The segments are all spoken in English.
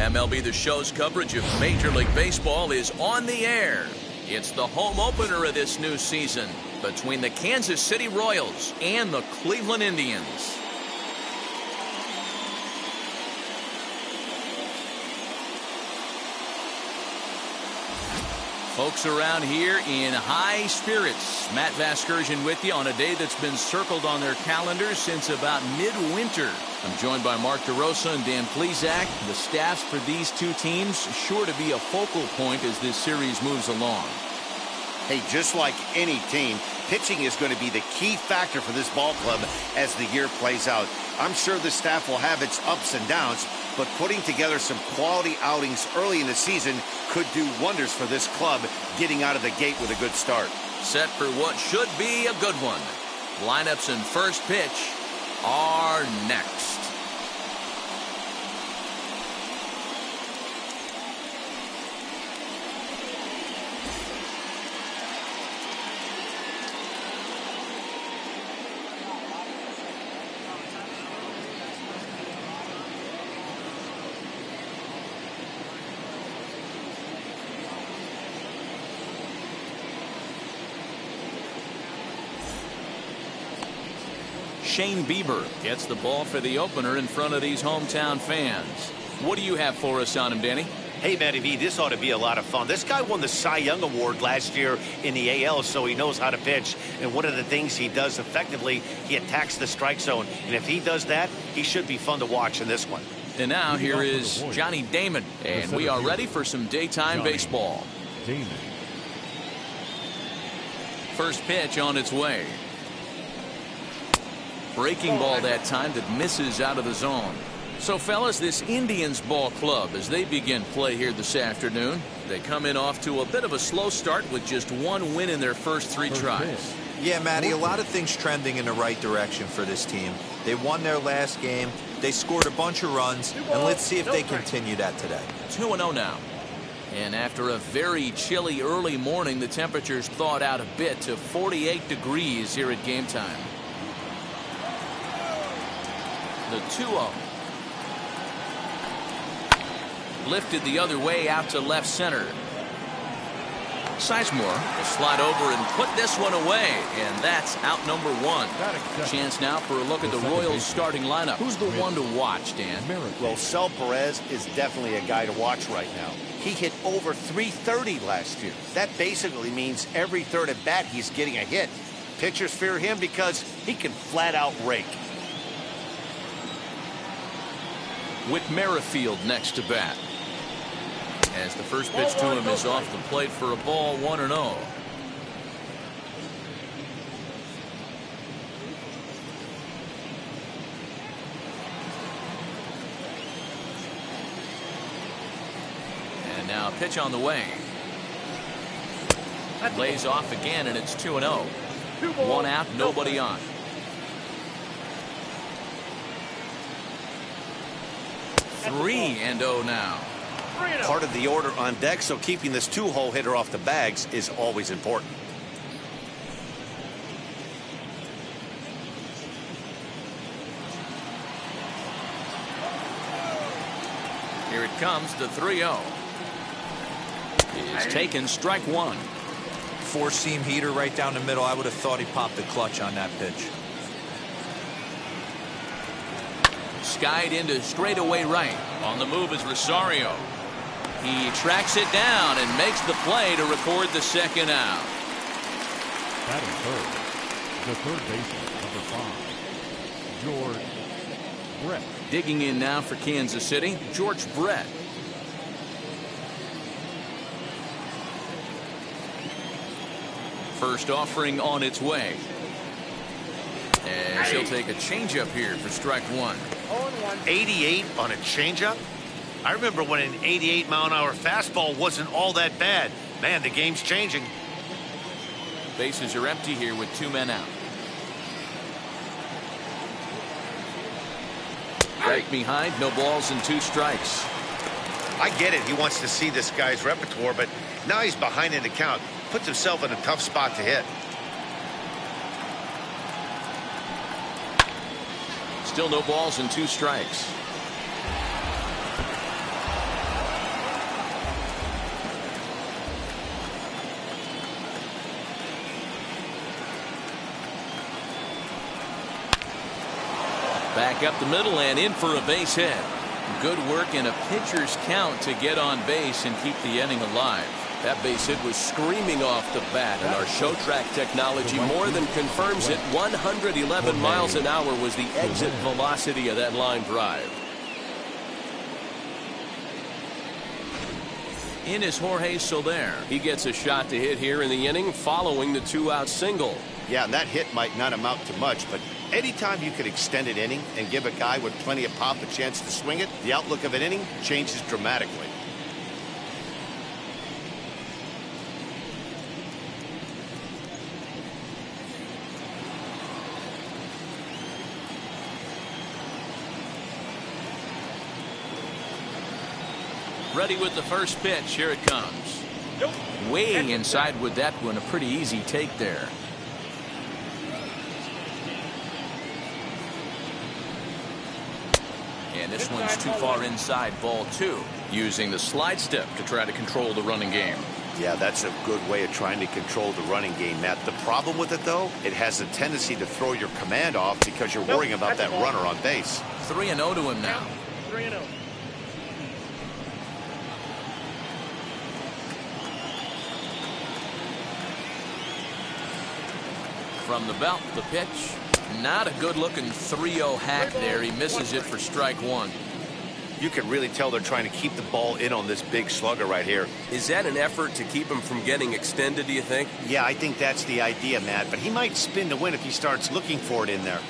MLB The Show's coverage of Major League Baseball is on the air. It's the home opener of this new season between the Kansas City Royals and the Cleveland Indians. Folks around here in high spirits. Matt Vasgersian with you on a day that's been circled on their calendars since about midwinter. I'm joined by Mark DeRosa and Dan Plesac. The staffs for these two teams sure to be a focal point as this series moves along. Hey, just like any team, pitching is going to be the key factor for this ball club as the year plays out. I'm sure the staff will have its ups and downs, but putting together some quality outings early in the season could do wonders for this club getting out of the gate with a good start. Set for what should be a good one. Lineups and first pitch are next. Shane Bieber gets the ball for the opener in front of these hometown fans. What do you have for us on him, Danny? Hey, Matty V, this ought to be a lot of fun. This guy won the Cy Young Award last year in the AL, so he knows how to pitch. And one of the things he does effectively, he attacks the strike zone. And if he does that, he should be fun to watch in this one. And now here is Johnny Damon, and we are ready for some daytime baseball. First pitch on its way. Breaking ball that time that misses out of the zone. So, fellas, this Indians ball club, as they begin play here this afternoon, they come in off to a bit of a slow start with just one win in their first three tries. Yeah, Matty, a lot of things trending in the right direction for this team. They won their last game. They scored a bunch of runs, and let's see if they continue that today. 2-0 now. And after a very chilly early morning, the temperatures thawed out a bit to 48 degrees here at game time. The 2-0. Lifted the other way out to left center. Sizemore will slide over and put this one away, and that's out number one. Chance now for a look at the Royals starting lineup. Who's the one to watch, Dan? Well, Salvador Perez is definitely a guy to watch right now. He hit over .330 last year. That basically means every third at bat he's getting a hit. Pitchers fear him because he can flat out rake. With Merrifield next to bat. As the first pitch to him is off the plate for a ball, 1-0. And now a pitch on the way. Lays off again, and it's 2-0. One out, nobody on. 3-0 now. Part of the order on deck, so keeping this two-hole hitter off the bags is always important. Here it comes, the 3-0. It's taken, strike one. Four-seam heater right down the middle. I would have thought he popped the clutch on that pitch. Skied into straightaway right. On the move is Rosario. He tracks it down and makes the play to record the second out. Batting third, the third baseman, number 5, George Brett. Digging in now for Kansas City, George Brett. First offering on its way. As he'll take a changeup here for strike one. 88 on a changeup? I remember when an 88-mile-an-hour fastball wasn't all that bad. Man, the game's changing. Bases are empty here with two men out. Break behind, no balls and two strikes. I get it. He wants to see this guy's repertoire, but now he's behind in the count. Puts himself in a tough spot to hit. Still no balls and two strikes. Back up the middle and in for a base hit. Good work in a pitcher's count to get on base and keep the inning alive. That base hit was screaming off the bat, and our show track technology more than confirms it. 111 miles an hour was the exit velocity of that line drive. In is Jorge Soler. He gets a shot to hit here in the inning following the 2-out single. Yeah, and that hit might not amount to much, but anytime you can extend an inning and give a guy with plenty of pop a chance to swing it, the outlook of an inning changes dramatically. Ready with the first pitch. Here it comes. Way inside with that one. A pretty easy take there. And this one's too far inside, ball 2. Using the slide step to try to control the running game. Yeah, that's a good way of trying to control the running game, Matt. The problem with it, though, it has a tendency to throw your command off because you're worrying about that runner on base. 3-0 to him now. 3-0. From the belt, the pitch. Not a good-looking 3-0 hack there. He misses it for strike 1. You can really tell they're trying to keep the ball in on this big slugger right here. Is that an effort to keep him from getting extended, do you think? Yeah, I think that's the idea, Matt. But he might spin to win if he starts looking for it in there.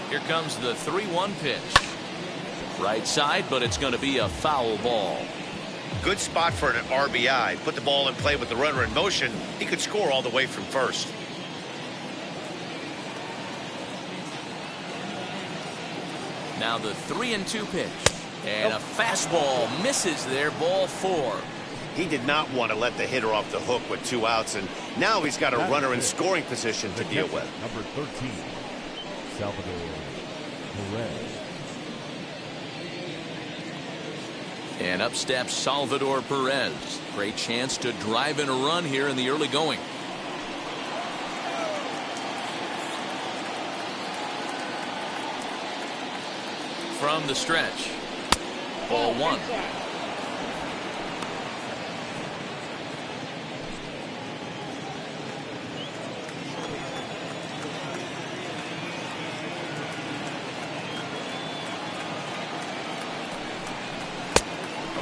Here comes the 3-1 pitch. Right side, but it's going to be a foul ball. Good spot for an RBI. Put the ball in play with the runner in motion. He could score all the way from first. Now the 3-2 pitch. And a fastball misses there, ball 4. He did not want to let the hitter off the hook with 2 outs, and now he's got a runner in scoring position to deal with. Number 13, Salvador Perez. And up steps Salvador Perez. Great chance to drive in a run here in the early going. From the stretch. Ball 1.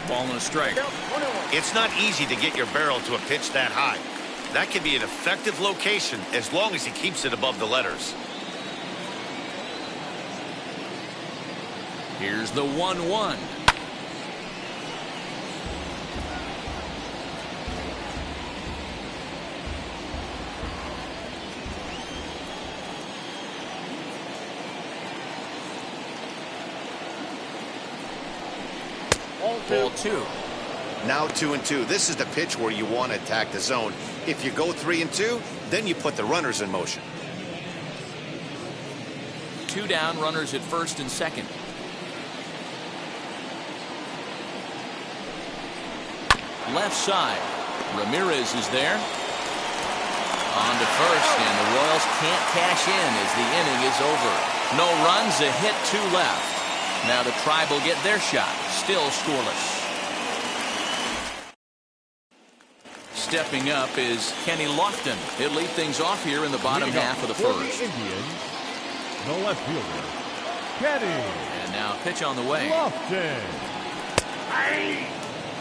Ball and a strike. It's not easy to get your barrel to a pitch that high. That can be an effective location as long as he keeps it above the letters. Here's the 1-1. Ball 2. Now 2-2. This is the pitch where you want to attack the zone. If you go 3-2, then you put the runners in motion. 2 down, runners at first and second. Left side. Ramirez is there. On to first, and the Royals can't cash in as the inning is over. No runs, a hit, 2 left. Now the Tribe will get their shot. Still scoreless. Stepping up is Kenny Lofton. He'll lead things off here in the bottom half of the first. Indians, the left fielder, Kenny. And now pitch on the way. Lofton.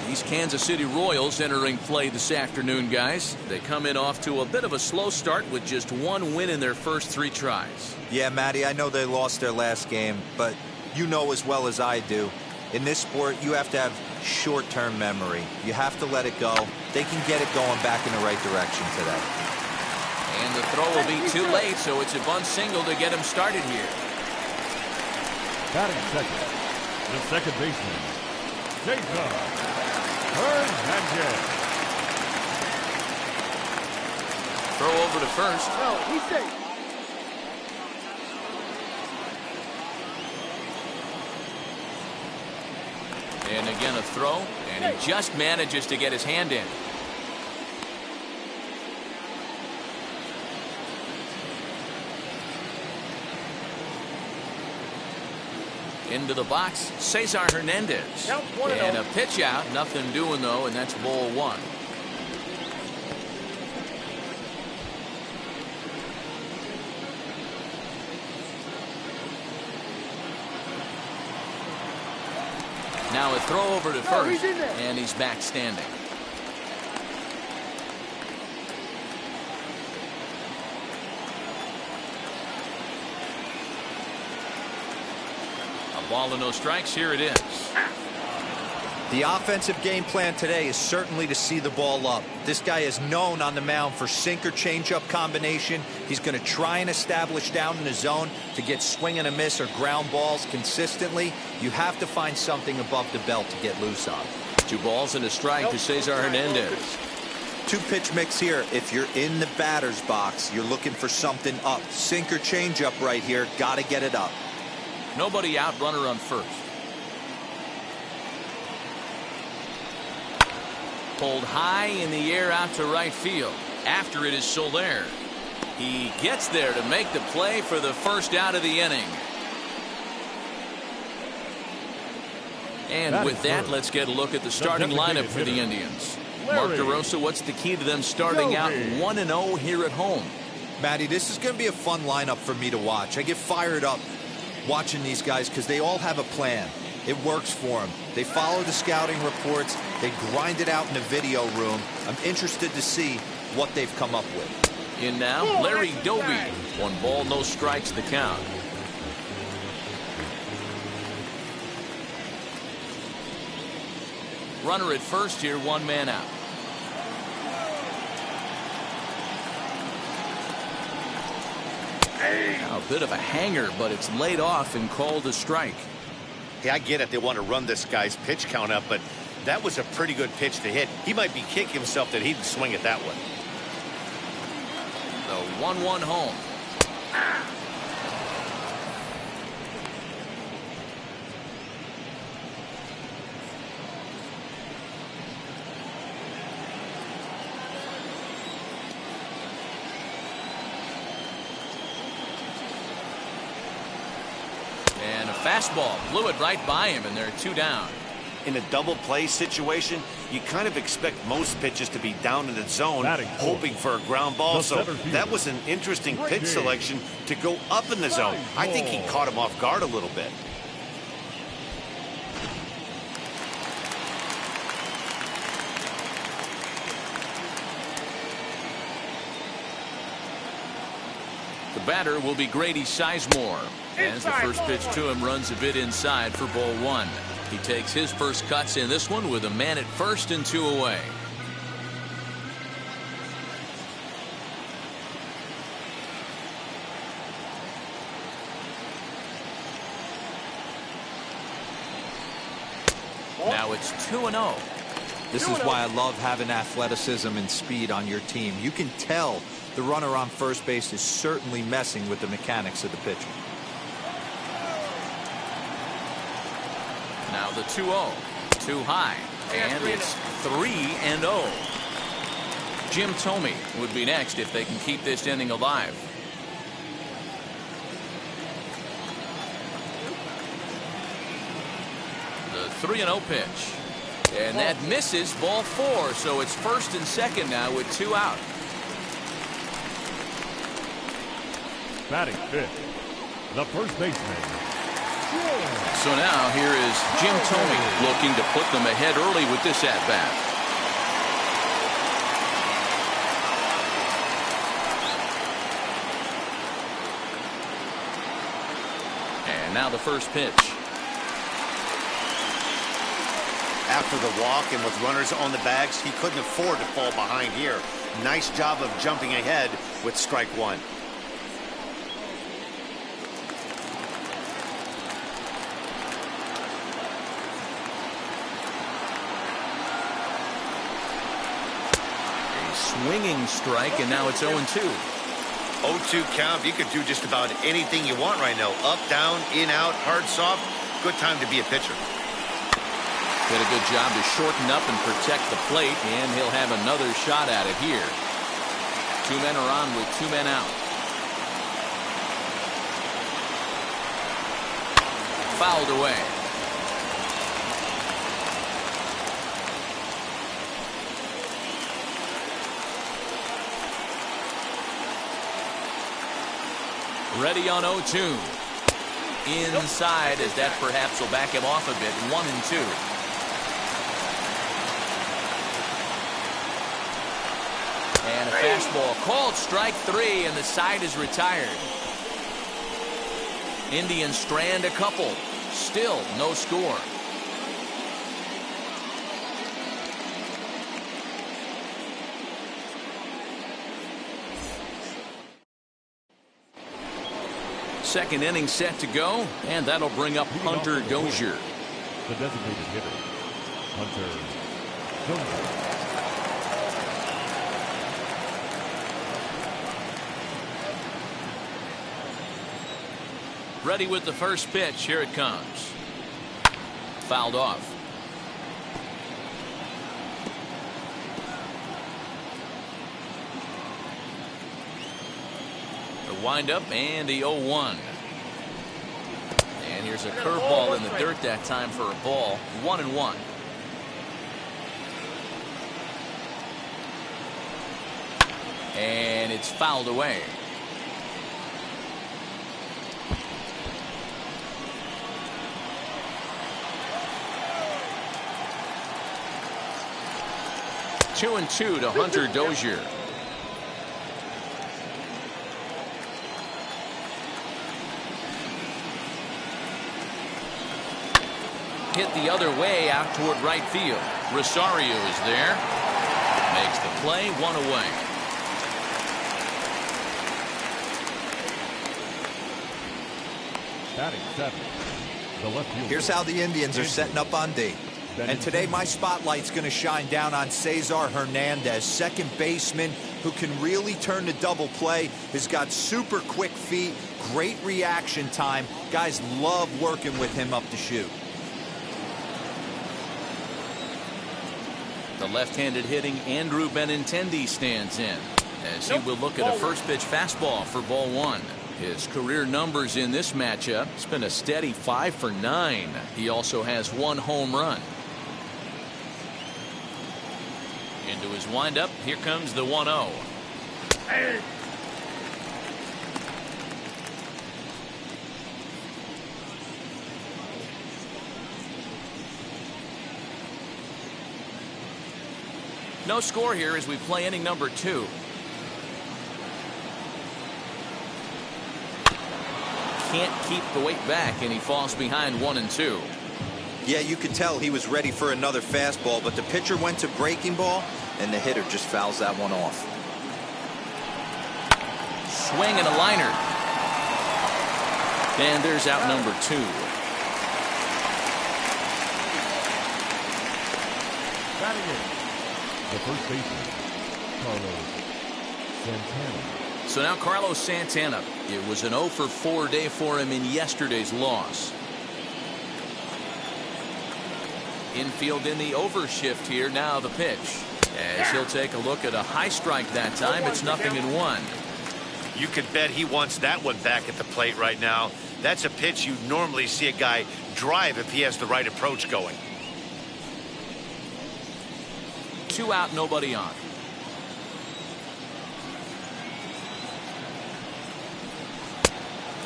These Kansas City Royals entering play this afternoon, guys. They come in off to a bit of a slow start with just 1 win in their first 3 tries. Yeah, Matty, I know they lost their last game, but you know as well as I do, in this sport, you have to have short-term memory. You have to let it go. They can get it going back in the right direction today. And the throw will be too late, so it's a bunt single to get him started here. Batting second, the second baseman, Hedges. Throw over to first. No, he's safe. And again a throw, and he just manages to get his hand in. Into the box, Cesar Hernandez. And a pitch out, nothing doing though, and that's ball one. Now a throw over to first, and he's back standing. A ball and no strikes. Here it is. The offensive game plan today is certainly to see the ball up. This guy is known on the mound for sinker changeup combination. He's going to try and establish down in the zone to get swing and a miss or ground balls consistently. You have to find something above the belt to get loose on. 2 balls and a strike to Cesar Hernandez. 2-pitch mix here. If you're in the batter's box, you're looking for something up. Sinker changeup right here. Got to get it up. Nobody out, runner on first. Pulled high in the air out to right field. After it is Soler. He gets there to make the play for the first out of the inning. And with that, let's get a look at the starting lineup for the Indians. Mark DeRosa, what's the key to them starting out 1-0 here at home? Matty, this is going to be a fun lineup for me to watch. I get fired up watching these guys because they all have a plan. It works for them. They follow the scouting reports. They grind it out in the video room. I'm interested to see what they've come up with. In now, Larry Doby. 1 ball, no strikes, the count. Runner at first here, 1 man out. Now a bit of a hanger, but it's laid off and called a strike. Hey, I get it. They want to run this guy's pitch count up, but that was a pretty good pitch to hit. He might be kicking himself that he didn't swing it that way. The 1-1 home. And a fastball blew it right by him, and they're 2 down. In a double play situation, you kind of expect most pitches to be down in the zone, hoping for a ground ball. So that was an interesting pitch selection to go up in the zone. I think he caught him off guard a little bit. The batter will be Grady Sizemore. As the first pitch to him runs a bit inside for ball 1. He takes his first cuts in this one with a man at first and 2 away. Now it's 2-0. This is why I love having athleticism and speed on your team. You can tell the runner on first base is certainly messing with the mechanics of the pitcher. Now the 2-0. Too high. And it's 3-0. Jim Thome would be next if they can keep this inning alive. The 3-0 pitch. And that misses, ball 4. So it's first and second now with 2 out. Batting fifth, the first baseman. So now here is Jim Thome looking to put them ahead early with this at-bat. And now the first pitch. After the walk and with runners on the bags, he couldn't afford to fall behind here. Nice job of jumping ahead with strike 1. Swinging strike, and now it's 0-2. 0-2 count. You could do just about anything you want right now. Up, down, in, out, hard, soft. Good time to be a pitcher. Did a good job to shorten up and protect the plate, and he'll have another shot at it here. 2 men are on with 2 men out. fouled away. Ready on 0-2. Inside, as that perhaps will back him off a bit. 1-2. And a fastball called strike 3, and the side is retired. Indians strand a couple. Still no score. Second inning set to go, and that'll bring up Hunter Dozier. The designated hitter, Hunter Dozier. Ready with the first pitch. Here it comes. Fouled off. The windup and the 0-1. And here's a curveball in the dirt that time for a ball. 1-1. And it's fouled away. Two and 2 to Hunter Dozier. Hit the other way out toward right field. Rosario is there. Makes the play, 1 away. Batting 7. The left fielder. Here's how the Indians are setting up on D. And today my spotlight's going to shine down on Cesar Hernandez, second baseman who can really turn the double play. Has got super quick feet, great reaction time. Guys love working with him up the chute. The left-handed hitting Andrew Benintendi stands in as he will look at a first pitch fastball for ball 1. His career numbers in this matchup. It's been a steady 5 for 9. He also has 1 home run. Into his windup. Here comes the 1-0. No score here as we play inning number 2. Can't keep the weight back, and he falls behind 1-2. Yeah, you could tell he was ready for another fastball, but the pitcher went to breaking ball, and the hitter just fouls that one off. Swing and a liner. And there's out number 2. Batting in. The first baseman, Carlos Santana. So now Carlos Santana. It was an 0 for 4 day for him in yesterday's loss. Infield in the overshift here. Now the pitch. As he'll take a look at a high strike that time. It's 0-1. You can bet he wants that one back at the plate right now. That's a pitch you normally see a guy drive if he has the right approach going. 2 out, nobody on.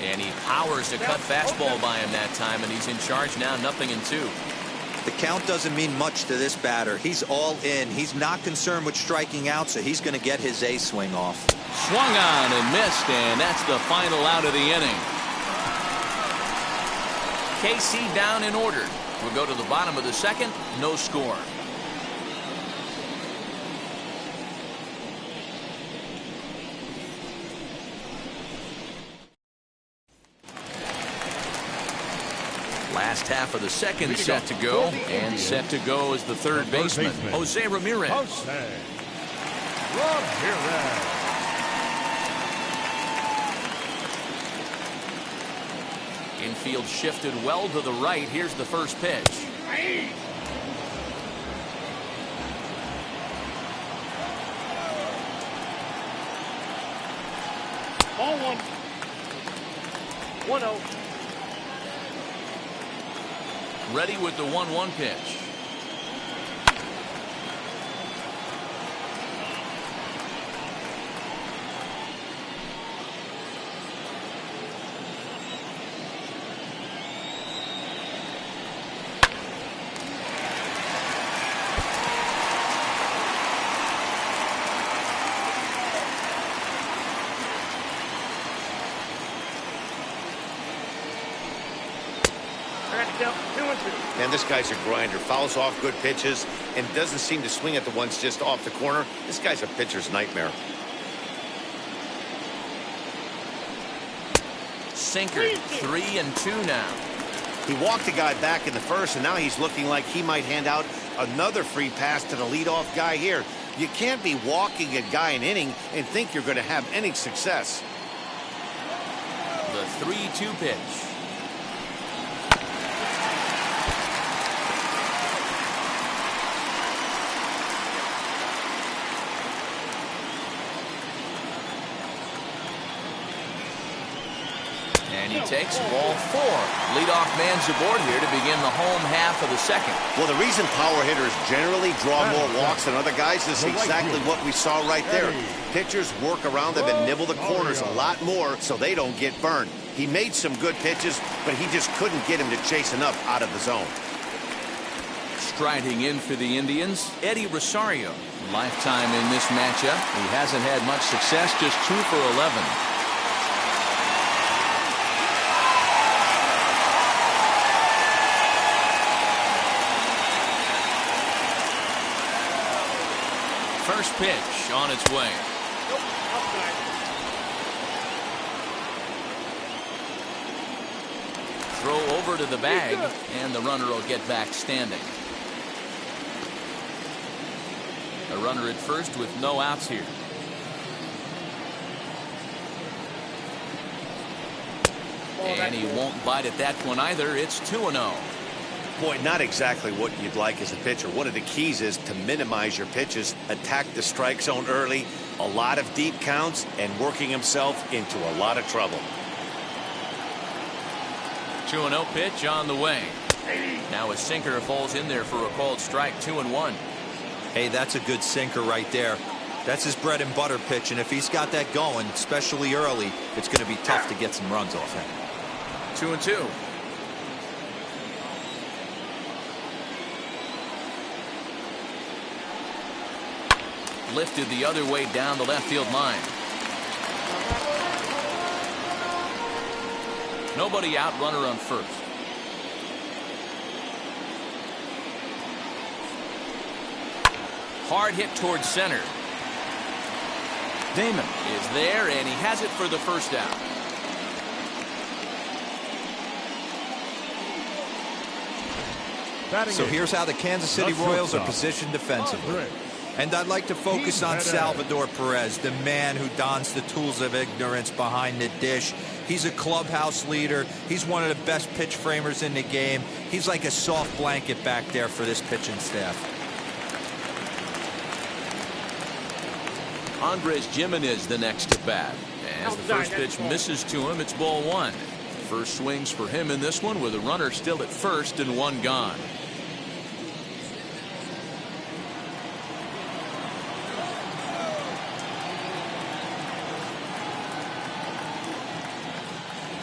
And he powers to cut fastball by him that time, and he's in charge now. 0-2. The count doesn't mean much to this batter. He's all in. He's not concerned with striking out, so he's going to get his A swing off. Swung on and missed, and that's the final out of the inning. KC down in order. We'll go to the bottom of the second. No score. Last half of the second set to go, and set to go is the third baseman, Jose Ramirez. Jose Ramirez. Infield shifted well to the right. Here's the first pitch. Ball 1. 1-0. Ready with the 1-1 pitch. And this guy's a grinder. Fouls off good pitches and doesn't seem to swing at the ones just off the corner. This guy's a pitcher's nightmare. Sinker, 3-2 now. He walked the guy back in the first, and now he's looking like he might hand out another free pass to the leadoff guy here. You can't be walking a guy an inning and think you're going to have any success. The 3-2 pitch. And he takes ball 4. Leadoff man's aboard here to begin the home half of the second. Well, the reason power hitters generally draw more walks than other guys is exactly what we saw right there. Pitchers work around them and nibble the corners a lot more so they don't get burned. He made some good pitches, but he just couldn't get him to chase enough out of the zone. Striding in for the Indians, Rosario. Lifetime in this matchup. He hasn't had much success, just 2 for 11. First pitch on its way. Throw over to the bag, and the runner will get back standing. A runner at first with no outs here. And he won't bite at that one either. It's 2-0. Boy, not exactly what you'd like as a pitcher. One of the keys is to minimize your pitches, attack the strike zone early, a lot of deep counts, and working himself into a lot of trouble. 2-0 pitch on the way. Now a sinker falls in there for a called strike. 2-1. Hey, that's a good sinker right there. That's his bread and butter pitch, and if he's got that going, especially early, it's going to be tough to get some runs off him. 2-2. Lifted the other way down the left field line. Nobody out, runner on first. Hard hit towards center. Damon is there, and he has it for the first out. So here's how the Kansas City Royals are positioned defensively. And I'd like to focus on Salvador Perez, the man who dons the tools of ignorance behind the dish. He's a clubhouse leader. He's one of the best pitch framers in the game. He's like a soft blanket back there for this pitching staff. Andres Gimenez the next to bat. As the first pitch misses to him, it's ball 1. First swings for him in this one with a runner still at first and 1 gone.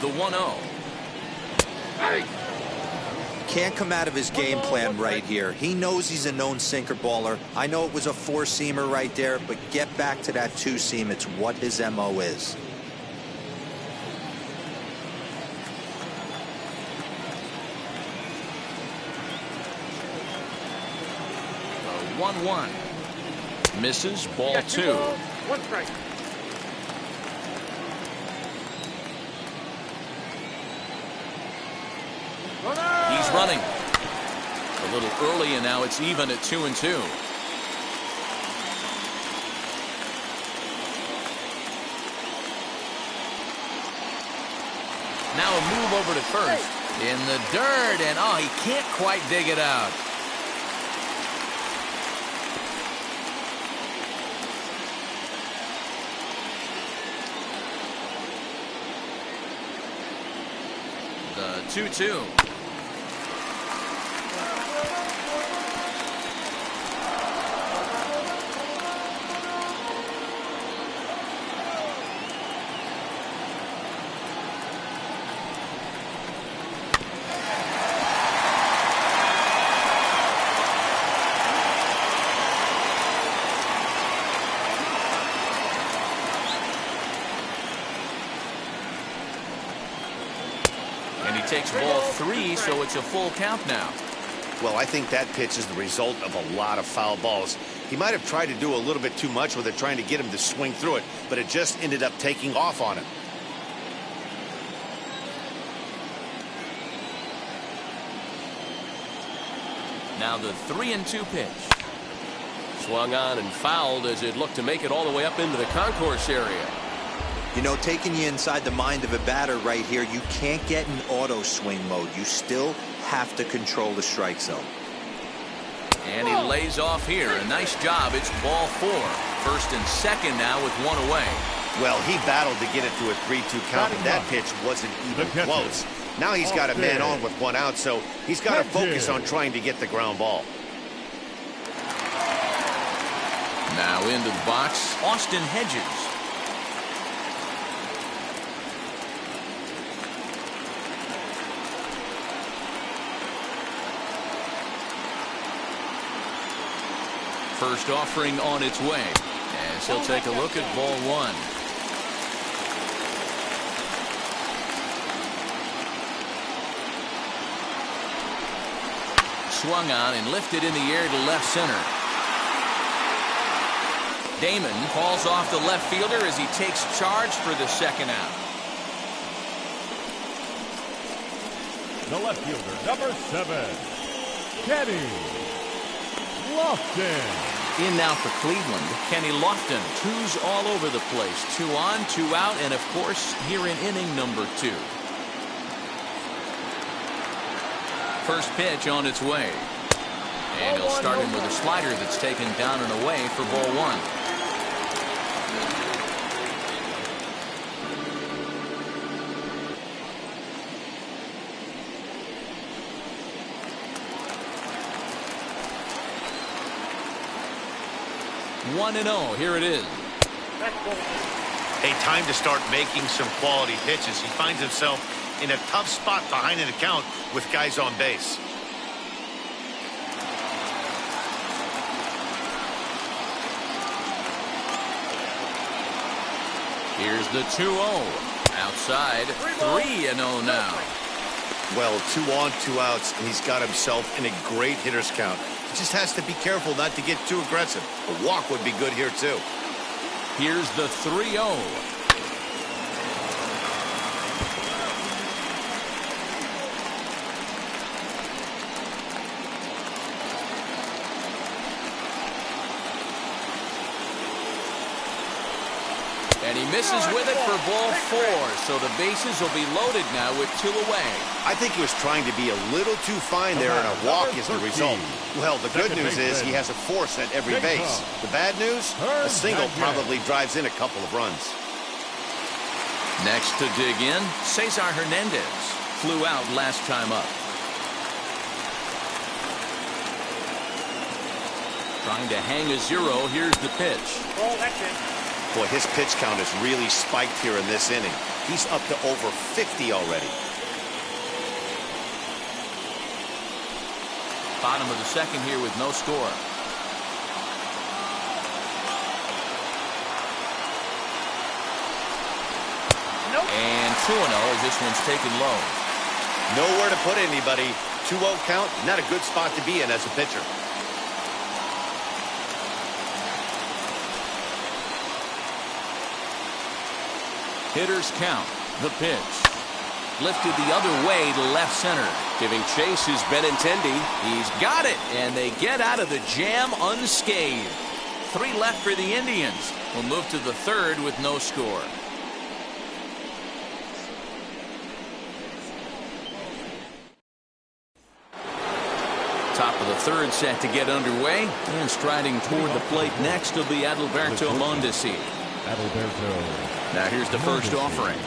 The 1-0. Can't come out of his game plan right here. He knows he's a known sinker baller. I know it was a 4-seamer right there, but get back to that 2-seam. It's what his MO is. The 1-1. Misses, ball 2. 1 strike. He's running. A little early, and now it's even at 2-2. Now a move over to first. In the dirt, and oh, he can't quite dig it out. The 2-2. takes ball 3, so it's a full count now. Well, I think that pitch is the result of a lot of foul balls. He might have tried to do a little bit too much with it, trying to get him to swing through it, but it just ended up taking off on him. Now the 3-2 pitch. Swung on and fouled as it looked to make it all the way up into the concourse area. You know, taking you inside the mind of a batter right here, you can't get in auto swing mode. You still have to control the strike zone. And he lays off here. A nice job. It's ball 4. First and second now with 1 away. Well, he battled to get it to a 3-2 count, but that pitch wasn't even close. Now he's got a man on with 1 out, so he's got to focus on trying to get the ground ball. Now into the box, Austin Hedges. First offering on its way, as he'll take a look at ball 1. Swung on and lifted in the air to left center. Damon falls off the left fielder as he takes charge for the second out. The left fielder, number 7, Kenny Lofton. In now for Cleveland, Kenny Lofton. 2s all over the place. 2 on, 2 out, and of course here in inning number 2. First pitch on its way. And he'll start him with a slider that's taken down and away for ball 1. One and 0. Here it is. A time to start making some quality pitches. He finds himself in a tough spot behind an account with guys on base. Here's the 2-0. Outside, 3-0 now. Well, 2 on, 2 outs, and he's got himself in a great hitter's count. He just has to be careful not to get too aggressive. A walk would be good here, too. Here's the 3-0. And he misses with it for ball 4, so the bases will be loaded now with 2 away. I think he was trying to be a little too fine there, and a walk is the result. Well, the good news is he has a force at every base. The bad news? A single probably drives in a couple of runs. Next to dig in, Cesar Hernandez. Flew out last time up. Trying to hang a 0. Here's the pitch. Boy, his pitch count has really spiked here in this inning. He's up to over 50 already. Bottom of the second here with no score. And 2-0 as this one's taken low. Nowhere to put anybody. 2-0 count, not a good spot to be in as a pitcher. Hitters count. The pitch. Lifted the other way to left center. Giving chase is Benintendi. He's got it, and they get out of the jam unscathed. 3 left for the Indians. We'll move to the 3rd with no score. Top of the 3rd set to get underway, and striding toward the plate next will be Adalberto Mondesi. Now here's the first offering.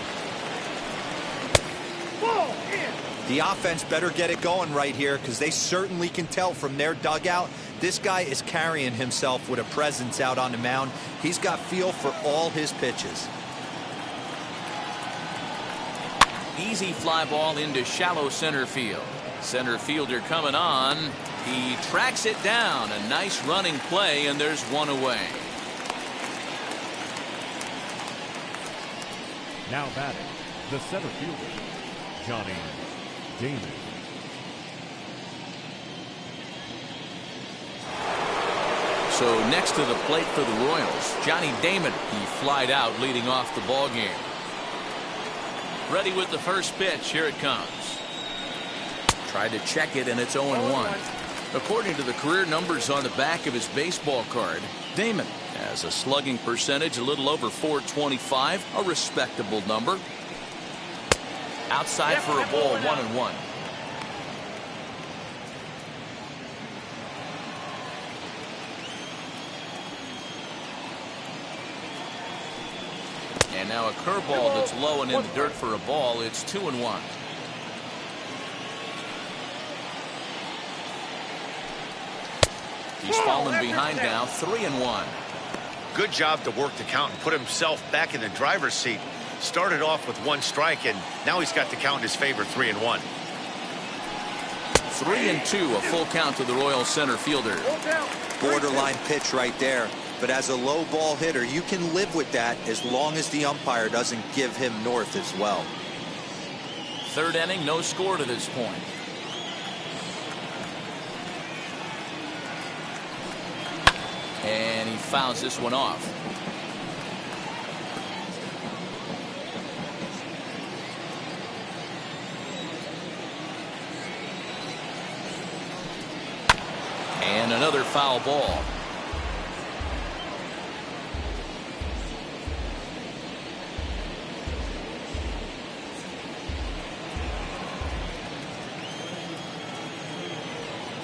The offense better get it going right here, because they certainly can tell from their dugout this guy is carrying himself with a presence out on the mound. He's got feel for all his pitches. Easy fly ball into shallow center field. Center fielder coming on. He tracks it down. A nice running play, and there's 1 away. Now batting, the center fielder, Johnny Damon. So next to the plate for the Royals, Johnny Damon. He flied out leading off the ball game. Ready with the first pitch. Here it comes. Tried to check it, and it's 0-1. According to the career numbers on the back of his baseball card, Damon has a slugging percentage a little over .425, a respectable number. Outside for a ball, 1-1. And now a curveball that's low and in the dirt for a ball. It's 2-1. He's fallen behind now, 3-1. Good job to work the count and put himself back in the driver's seat. Started off with 1 strike, and now he's got the count in his favor, 3-1. 3-2, a full count to the Royal center fielder. Borderline pitch right there. But as a low ball hitter, you can live with that as long as the umpire doesn't give him north as well. Third inning, no score to this point. And he fouls this one off. And another foul ball.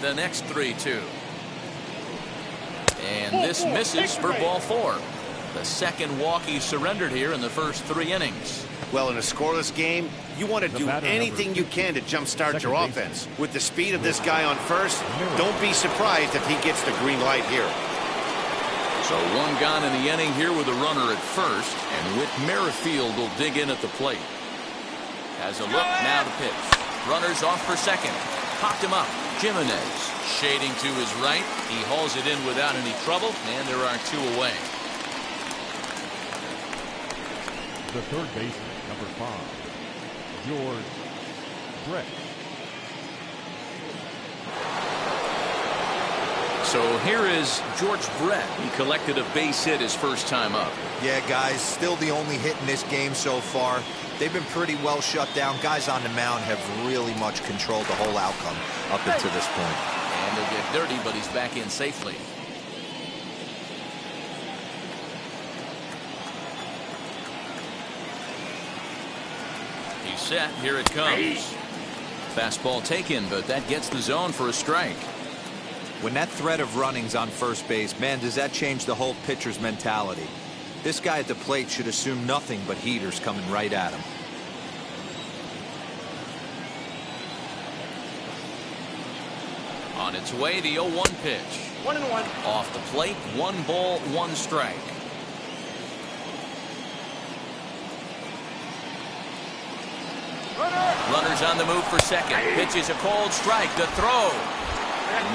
The next 3-2. And this misses for ball 4. The second walk he surrendered here in the first 3 innings. Well, in a scoreless game, you want to do anything you can to jumpstart your offense. With the speed of this guy on first, don't be surprised if he gets the green light here. So 1 gone in the inning here with a runner at first, and Whit Merrifield will dig in at the plate. Has a look, now the pitch. Runners off for second. Popped him up. Jimenez shading to his right. He hauls it in without any trouble, and there are 2 away. The third baseman, number 5, George Brett. So here is George Brett. He collected a base hit his first time up. Yeah, guys, still the only hit in this game so far. They've been pretty well shut down. Guys on the mound have really much controlled the whole outcome up until this point. And they'll get dirty, but he's back in safely. He's set. Here it comes. Fastball taken, but that gets the zone for a strike. When that threat of running's on first base, man, does that change the whole pitcher's mentality. This guy at the plate should assume nothing but heaters coming right at him. On its way, the 0-1 pitch. 1-1. Off the plate, 1 ball, 1 strike. Runners on the move for second. Pitch is a cold strike. The throw.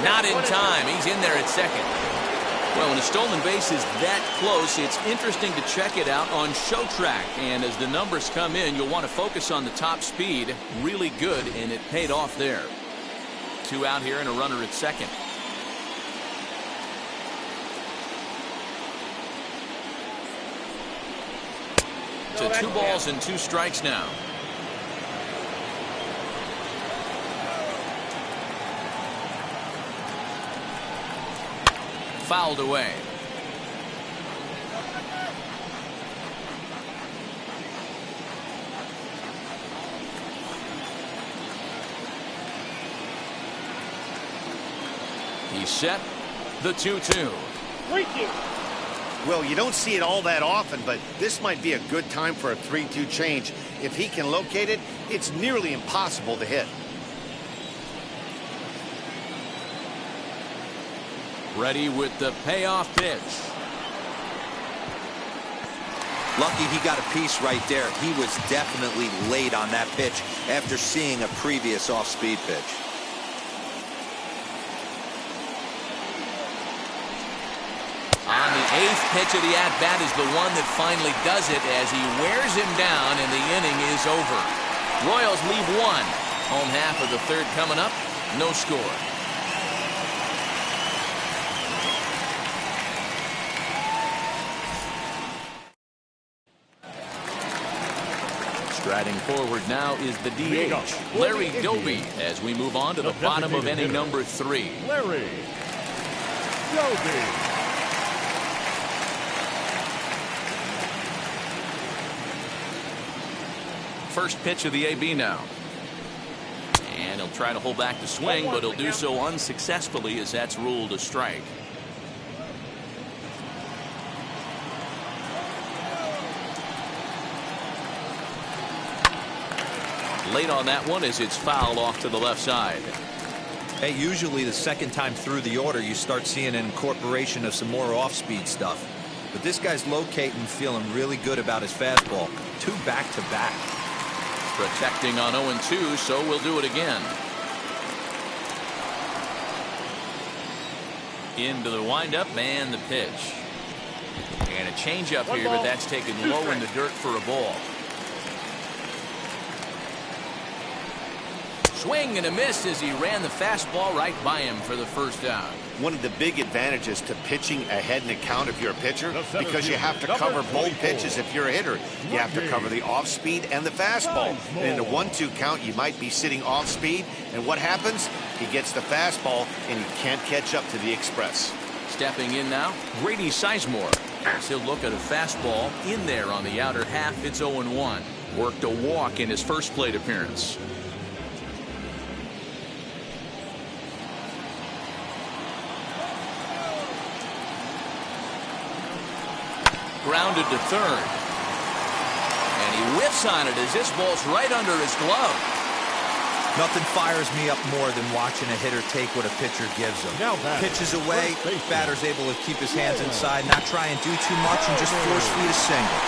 Not in time. He's in there at second. Well, when a stolen base is that close, it's interesting to check it out on show track. And as the numbers come in, you'll want to focus on the top speed. Really good, and it paid off there. 2 out here and a runner at second. To 2 balls and 2 strikes now. Fouled away. He's set. The 2-2. Well, you don't see it all that often, but this might be a good time for a 3-2 change. If he can locate it, it's nearly impossible to hit. Ready with the payoff pitch. Lucky he got a piece right there. He was definitely late on that pitch after seeing a previous off-speed pitch. On the 8th pitch of the at-bat is the one that finally does it as he wears him down and the inning is over. Royals leave 1. Home half of the third coming up. No score. Striding forward now is the DH, Larry Doby, as we move on to the bottom of inning number 3. Larry Doby. First pitch of the AB now. And he'll try to hold back the swing, but he'll do so unsuccessfully as that's ruled a strike. Late on that one as it's fouled off to the left side. Hey, usually the second time through the order you start seeing an incorporation of some more off-speed stuff. But this guy's locating, feeling really good about his fastball. 2 back-to-back. Protecting on 0-2, so we'll do it again. Into the windup and the pitch. And a changeup here, but that's taken low in the dirt for a ball. Swing and a miss as he ran the fastball right by him for the first down. One of the big advantages to pitching ahead in the count if you're a pitcher, because you have to cover both pitches if you're a hitter. You have to cover the off speed and the fastball. And in a 1-2 count, you might be sitting off speed, and what happens? He gets the fastball, and he can't catch up to the express. Stepping in now, Grady Sizemore. As he'll look at a fastball in there on the outer half. It's 0-1. Worked a walk in his first plate appearance. Grounded to third. And he whiffs on it as this ball's right under his glove. Nothing fires me up more than watching a hitter take what a pitcher gives him. Pitches away, batter's able to keep his hands inside, not try and do too much, and just force feed a single.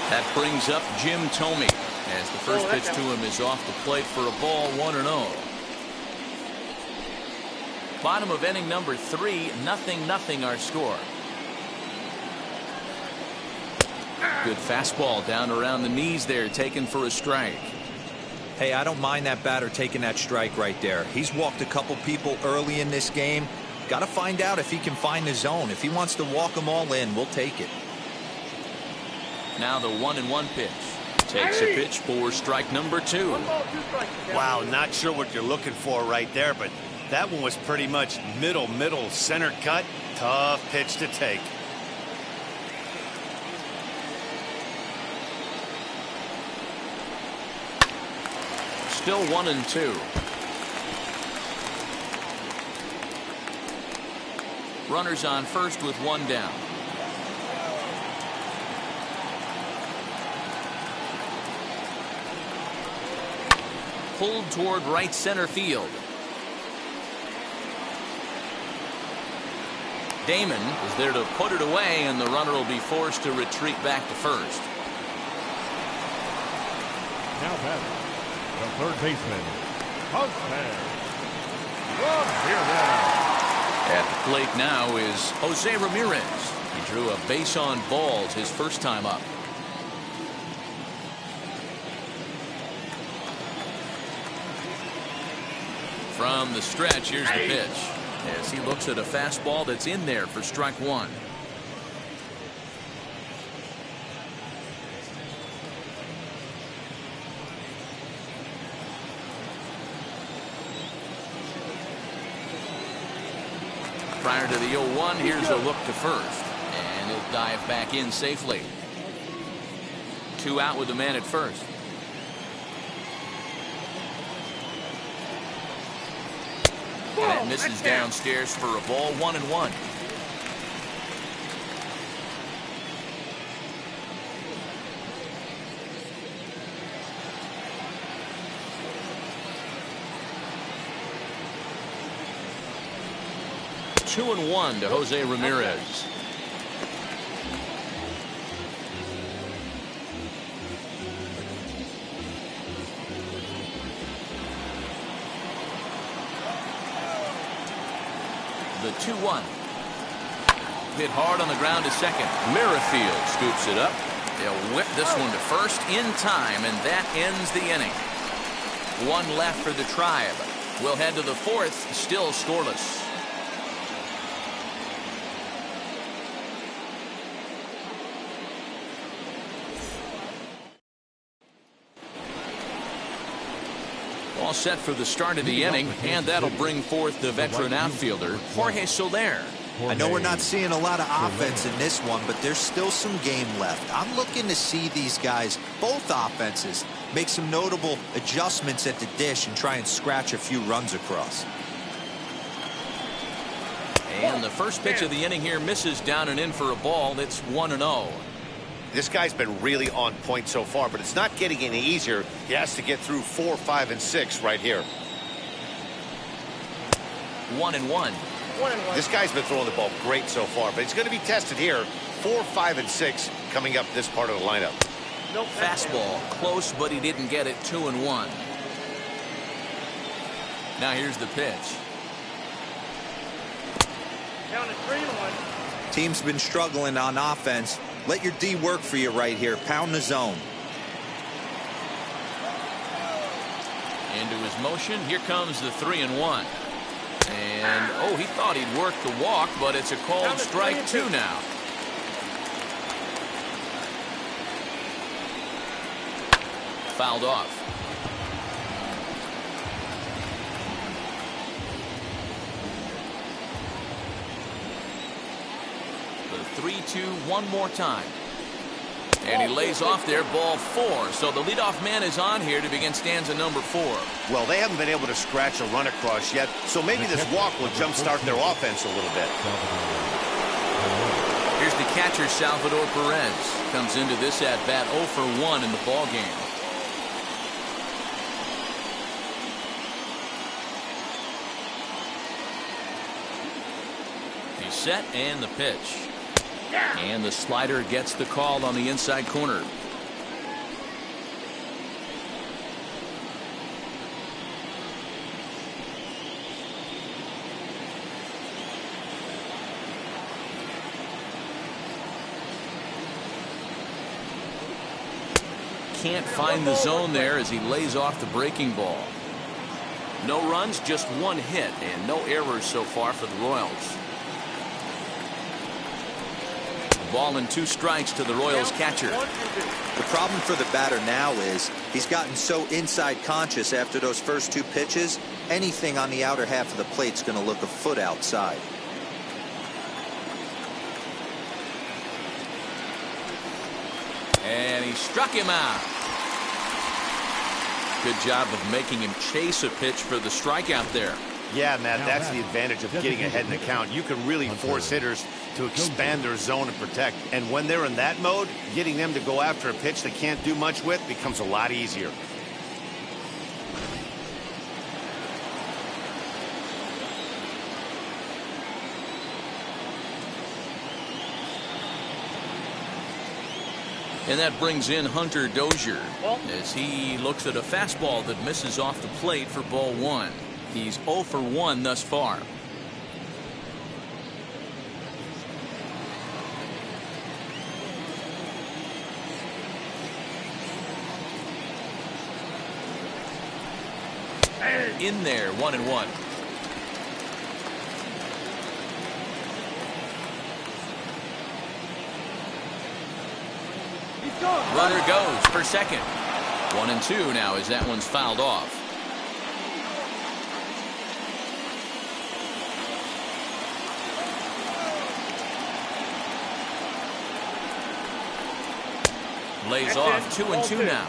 That brings up Jim Thome, as the first pitch to him is off the plate for a ball, 1-0. Bottom of inning number 3, 0-0 our score. Good fastball down around the knees there, taken for a strike. Hey, I don't mind that batter taking that strike right there. He's walked a couple people early in this game. Got to find out if he can find the zone. If he wants to walk them all in, we'll take it. Now the 1-1 pitch. Takes a pitch for strike number 2. Wow, not sure what you're looking for right there, but that one was pretty much middle center cut. Tough pitch to take. Still 1-2. Runners on first with 1 down. Pulled toward right center field. Damon is there to put it away, and the runner will be forced to retreat back to first. Now batting, the third baseman, Jose Ramirez. At the plate now is Jose Ramirez. He drew a base on balls his first time up. From the stretch, here's the pitch. As he looks at a fastball that's in there for strike 1. Prior to the 0-1, here's a look to first. And he'll dive back in safely. 2 out with the man at first. That misses downstairs for a ball, 1-1. Two and 1 to Jose Ramirez. The 2-1. hit hard on the ground to second. Merrifield scoops it up. They'll whip this one to first in time, and that ends the inning. One left for the Tribe. We'll head to the fourth, still scoreless. All set for the start of the inning, and that'll bring forth the veteran outfielder, Jorge Soler. I know we're not seeing a lot of offense in this one, but there's still some game left. I'm looking to see these guys, both offenses, make some notable adjustments at the dish and try and scratch a few runs across. And the first pitch of the inning here misses down and in for a ball. It's 1-0. This guy's been really on point so far, but it's not getting any easier. He has to get through 4, 5, and 6 right here. 1-1. This guy's been throwing the ball great so far, but he's going to be tested here. 4, 5, and 6 coming up this part of the lineup. Fastball close, but he didn't get it. 2-1. Now here's the pitch. Down to 3-1. Team's been struggling on offense. Let your D work for you right here. Pound the zone. Into his motion. Here comes the 3-1. And, oh, he thought he'd work the walk, but it's a called strike 2 now. Fouled off. The 3-2 one more time. And he lays off there, ball 4. So the leadoff man is on here to begin stanza number 4. Well, they haven't been able to scratch a run across yet, so maybe this walk will jumpstart their offense a little bit. Here's the catcher, Salvador Perez. Comes into this at-bat 0 for 1 in the ball game. He's set, and the pitch. And the slider gets the call on the inside corner. Can't find the zone there as he lays off the breaking ball. No runs, just one hit, and no errors so far for the Royals. Ball and 2 strikes to the Royals catcher. The problem for the batter now is he's gotten so inside conscious after those first 2 pitches. Anything on the outer half of the plate's going to look a foot outside. And he struck him out. Good job of making him chase a pitch for the strikeout there. Yeah, Matt, that's the advantage of getting ahead in the count. You can really force hitters to expand their zone and protect. And when they're in that mode, getting them to go after a pitch they can't do much with becomes a lot easier. And that brings in Hunter Dozier as he looks at a fastball that misses off the plate for ball 1. He's 0 for 1 thus far. In there, 1-1. Runner goes for second. 1-2 now as that one's fouled off. Lays off 2-2 now.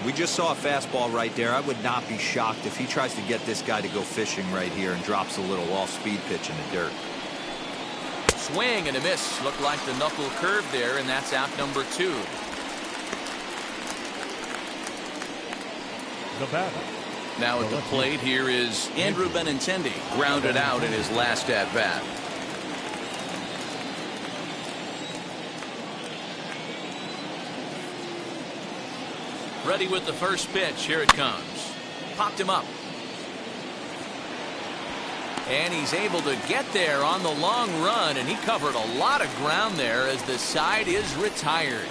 We just saw a fastball right there. I would not be shocked if he tries to get this guy to go fishing right here and drops a little off-speed pitch in the dirt. Swing and a miss. Looked like the knuckle curve there, and that's out number 2. The batter. Now at the plate here is Andrew Benintendi, grounded out in his last at-bat. Ready with the first pitch. Here it comes. Popped him up. And he's able to get there on the long run, and he covered a lot of ground there as the side is retired.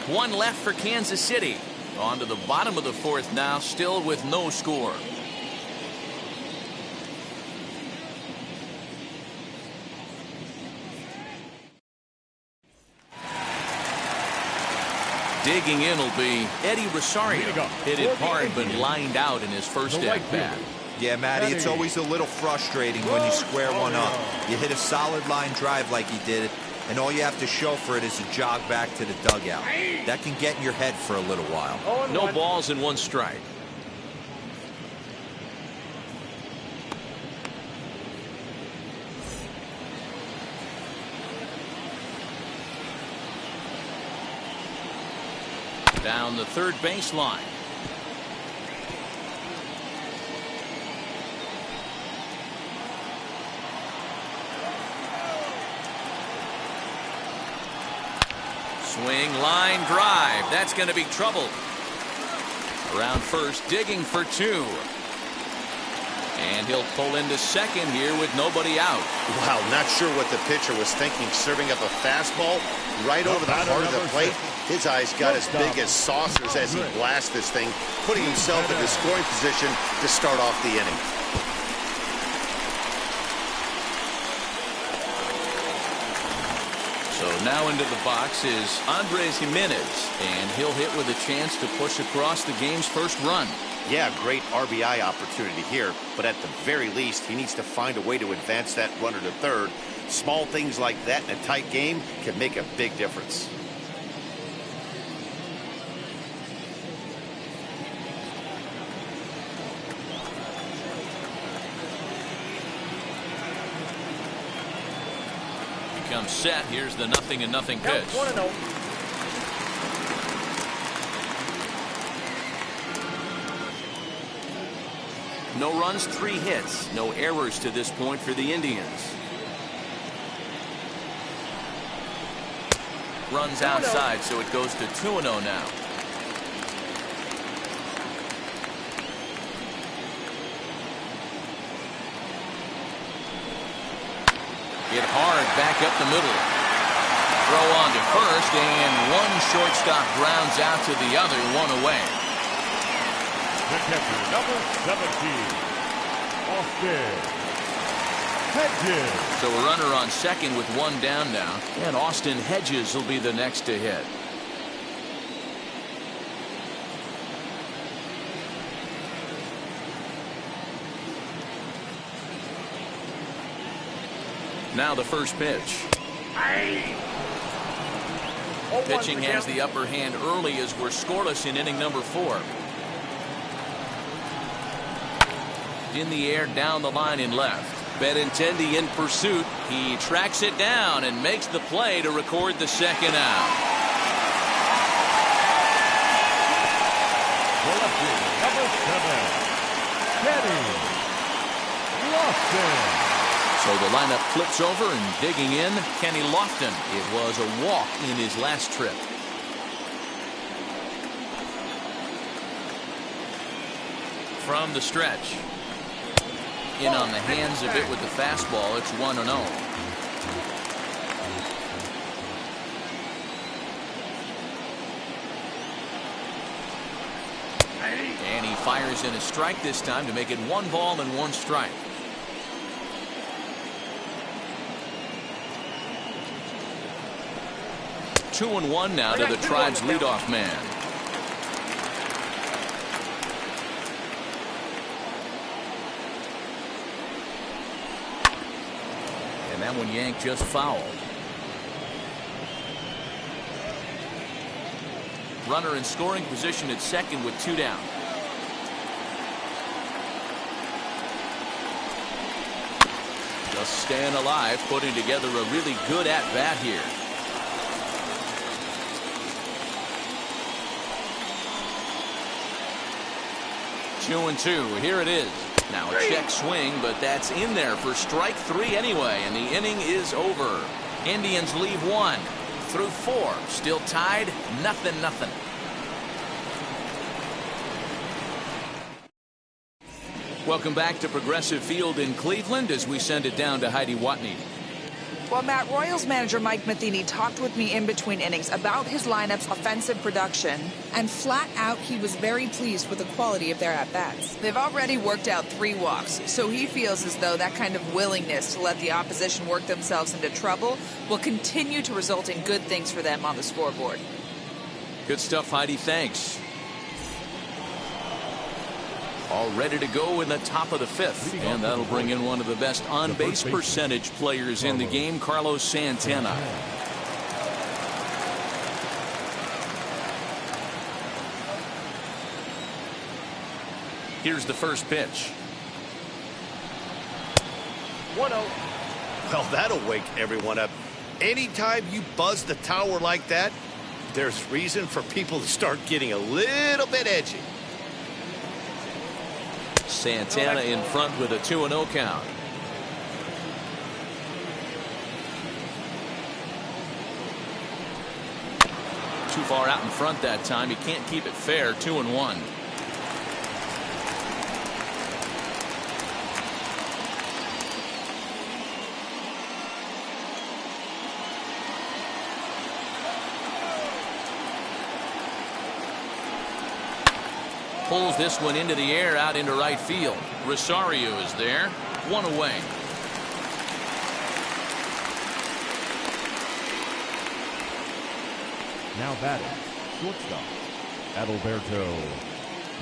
One left for Kansas City. On to the bottom of the fourth now, still with no score. Digging in will be Eddie Rosario. Hit it hard but lined out in his first at-bat. Yeah, Matty, it's always a little frustrating when you square one up. You hit a solid line drive like he did, and all you have to show for it is a jog back to the dugout. That can get in your head for a little while. No balls and one strike. Down the third baseline. Swing, line, drive. That's going to be trouble. Around first, digging for two. And he'll pull into second here with nobody out. Wow, not sure what the pitcher was thinking, serving up a fastball right over the heart of the plate. His eyes got as big as saucers as he blasts this thing, putting himself in the scoring position to start off the inning. So now into the box is Andres Jimenez, and he'll hit with a chance to push across the game's first run. Yeah, great RBI opportunity here, but at the very least, he needs to find a way to advance that runner to third. Small things like that in a tight game can make a big difference. He comes set. Here's the 0-0 pitch. 1-0. No runs, 3 hits, no errors to this point for the Indians. Runs outside, so it goes to 2-0 now. Hit hard back up the middle. Throw on to first, and one shortstop grounds out to the other, one away. The catcher, number 17, Austin Hedges. So a runner on second with one down now, and Austin Hedges will be the next to hit. Now the first pitch. Pitching has the upper hand early as we're scoreless in inning number 4. In the air, down the line in left. Benintendi in pursuit. He tracks it down and makes the play to record the second out. Number 7, Kenny Lofton. So the lineup flips over, and digging in, Kenny Lofton. It was a walk in his last trip. From the stretch. In on the hands of it with the fastball. It's 1-0. And he fires in a strike this time to make it 1 ball and 1 strike. Two and 1 now to the Tribe's leadoff man. And that one yanked just foul. Runner in scoring position at second with 2 down. Just staying alive, putting together a really good at-bat here. Two and 2. Here it is. Now a check swing, but that's in there for strike 3 anyway, and the inning is over. Indians leave 1 through 4. Still tied, 0-0. Welcome back to Progressive Field in Cleveland as we send it down to Heidi Watney. Well, Matt, Royals manager Mike Matheny talked with me in between innings about his lineup's offensive production, and flat out, he was very pleased with the quality of their at-bats. They've already worked out 3 walks, so he feels as though that kind of willingness to let the opposition work themselves into trouble will continue to result in good things for them on the scoreboard. Good stuff, Heidi. Thanks. All ready to go in the top of the 5th, and that'll bring in one of the best on-base percentage players in the game, Carlos Santana. Here's the first pitch. 1-0. Well, that'll wake everyone up. Anytime you buzz the tower like that, there's reason for people to start getting a little bit edgy. Santana in front with a 2-0 count. Too far out in front that time. He can't keep it fair. 2-1. Pulls this one into the air out into right field. Rosario is there. 1 away. Now batting, shortstop, Adalberto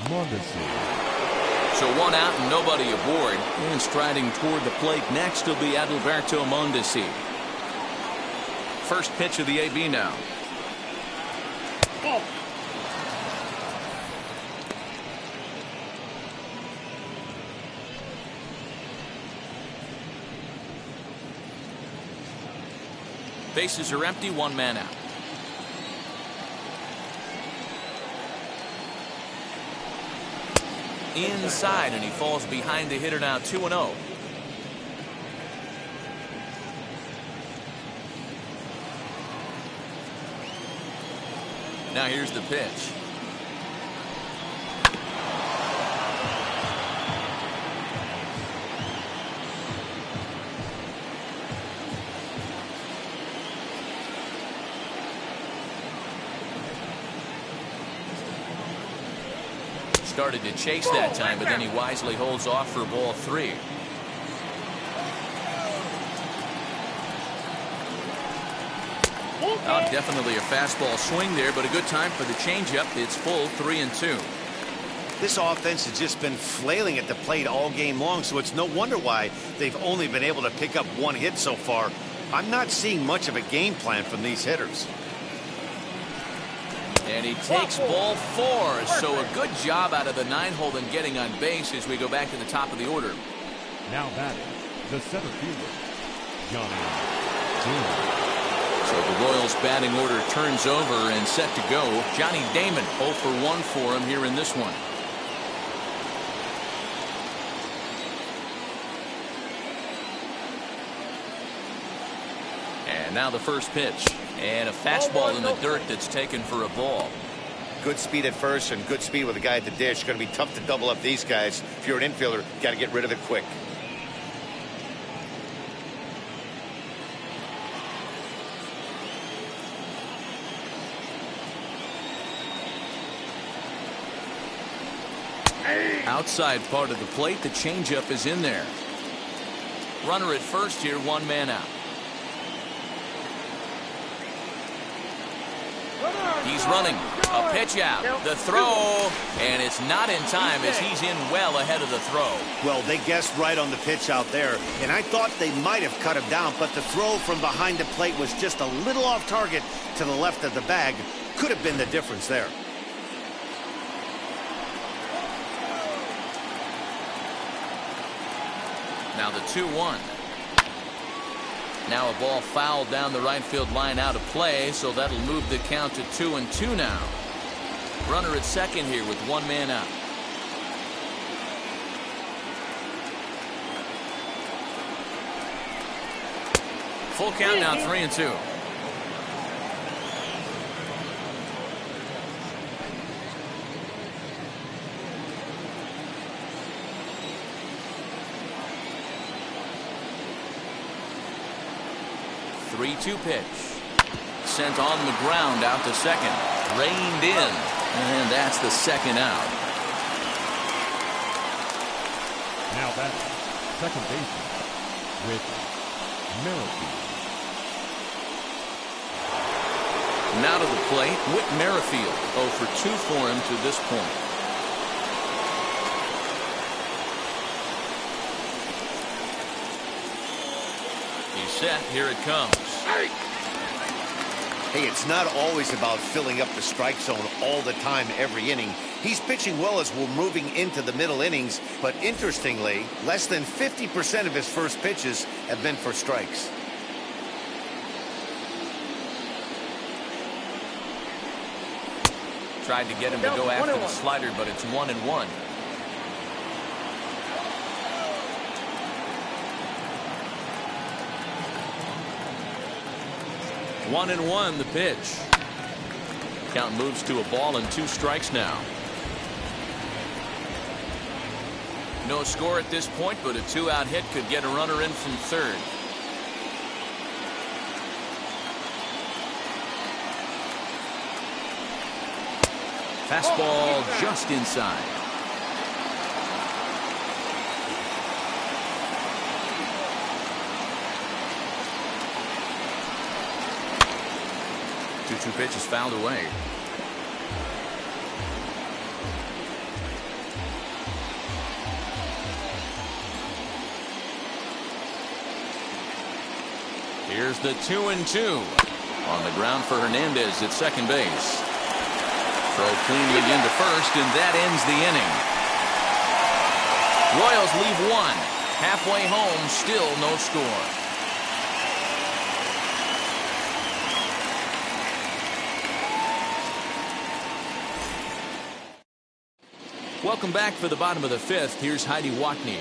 Mondesi. So 1 out and nobody aboard. And striding toward the plate next will be Adalberto Mondesi. First pitch of the AB now. Oh. Bases are empty, 1 man out. Inside, and he falls behind the hitter now. 2-0. Now here's the pitch. Started to chase that time, but then he wisely holds off for ball 3. Definitely a fastball swing there, but a good time for the changeup. It's full, 3-2. This offense has just been flailing at the plate all game long, so it's no wonder why they've only been able to pick up 1 hit so far. I'm not seeing much of a game plan from these hitters. And he takes ball 4. So a good job out of the 9-hole in getting on base as we go back to the top of the order. Now batting, the center fielder, Johnny Damon. So the Royals batting order turns over and set to go. Johnny Damon 0 for 1 for him here in this one. And now the first pitch. And a fastball in the dirt that's taken for a ball. Good speed at first and good speed with a guy at the dish. Going to be tough to double up these guys. If you're an infielder, got to get rid of it quick. Outside part of the plate, the changeup is in there. Runner at first here, 1 man out. He's running. A pitch out. The throw. And it's not in time as he's in well ahead of the throw. Well, they guessed right on the pitch out there, and I thought they might have cut him down, but the throw from behind the plate was just a little off target to the left of the bag. Could have been the difference there. Now the 2-1. Now a ball fouled down the right field line out of play, so that'll move the count to 2-2 now. Runner at second here with 1 man out. Full count now, 3-2. 3-2 pitch. Sent on the ground out to second. Reined in. And that's the second out. Now that's second baseman with MLB. Now to the plate, Whit Merrifield. 0 for 2 for him to this point. He's set. Here it comes. Hey, it's not always about filling up the strike zone all the time every inning. He's pitching well as we're moving into the middle innings, but interestingly, less than 50% of his first pitches have been for strikes. Tried to get him to go after the slider, but it's 1-1. One and one, the pitch. Count moves to a ball and 2 strikes now. No score at this point, but a 2-out hit could get a runner in from third. Fastball just inside. Two pitches fouled away. Here's the 2-2 on the ground for Hernandez at second base. Throw cleanly into first, and that ends the inning. Royals leave 1. Halfway home, still no score. Welcome back for the bottom of the 5th. Here's Heidi Watney.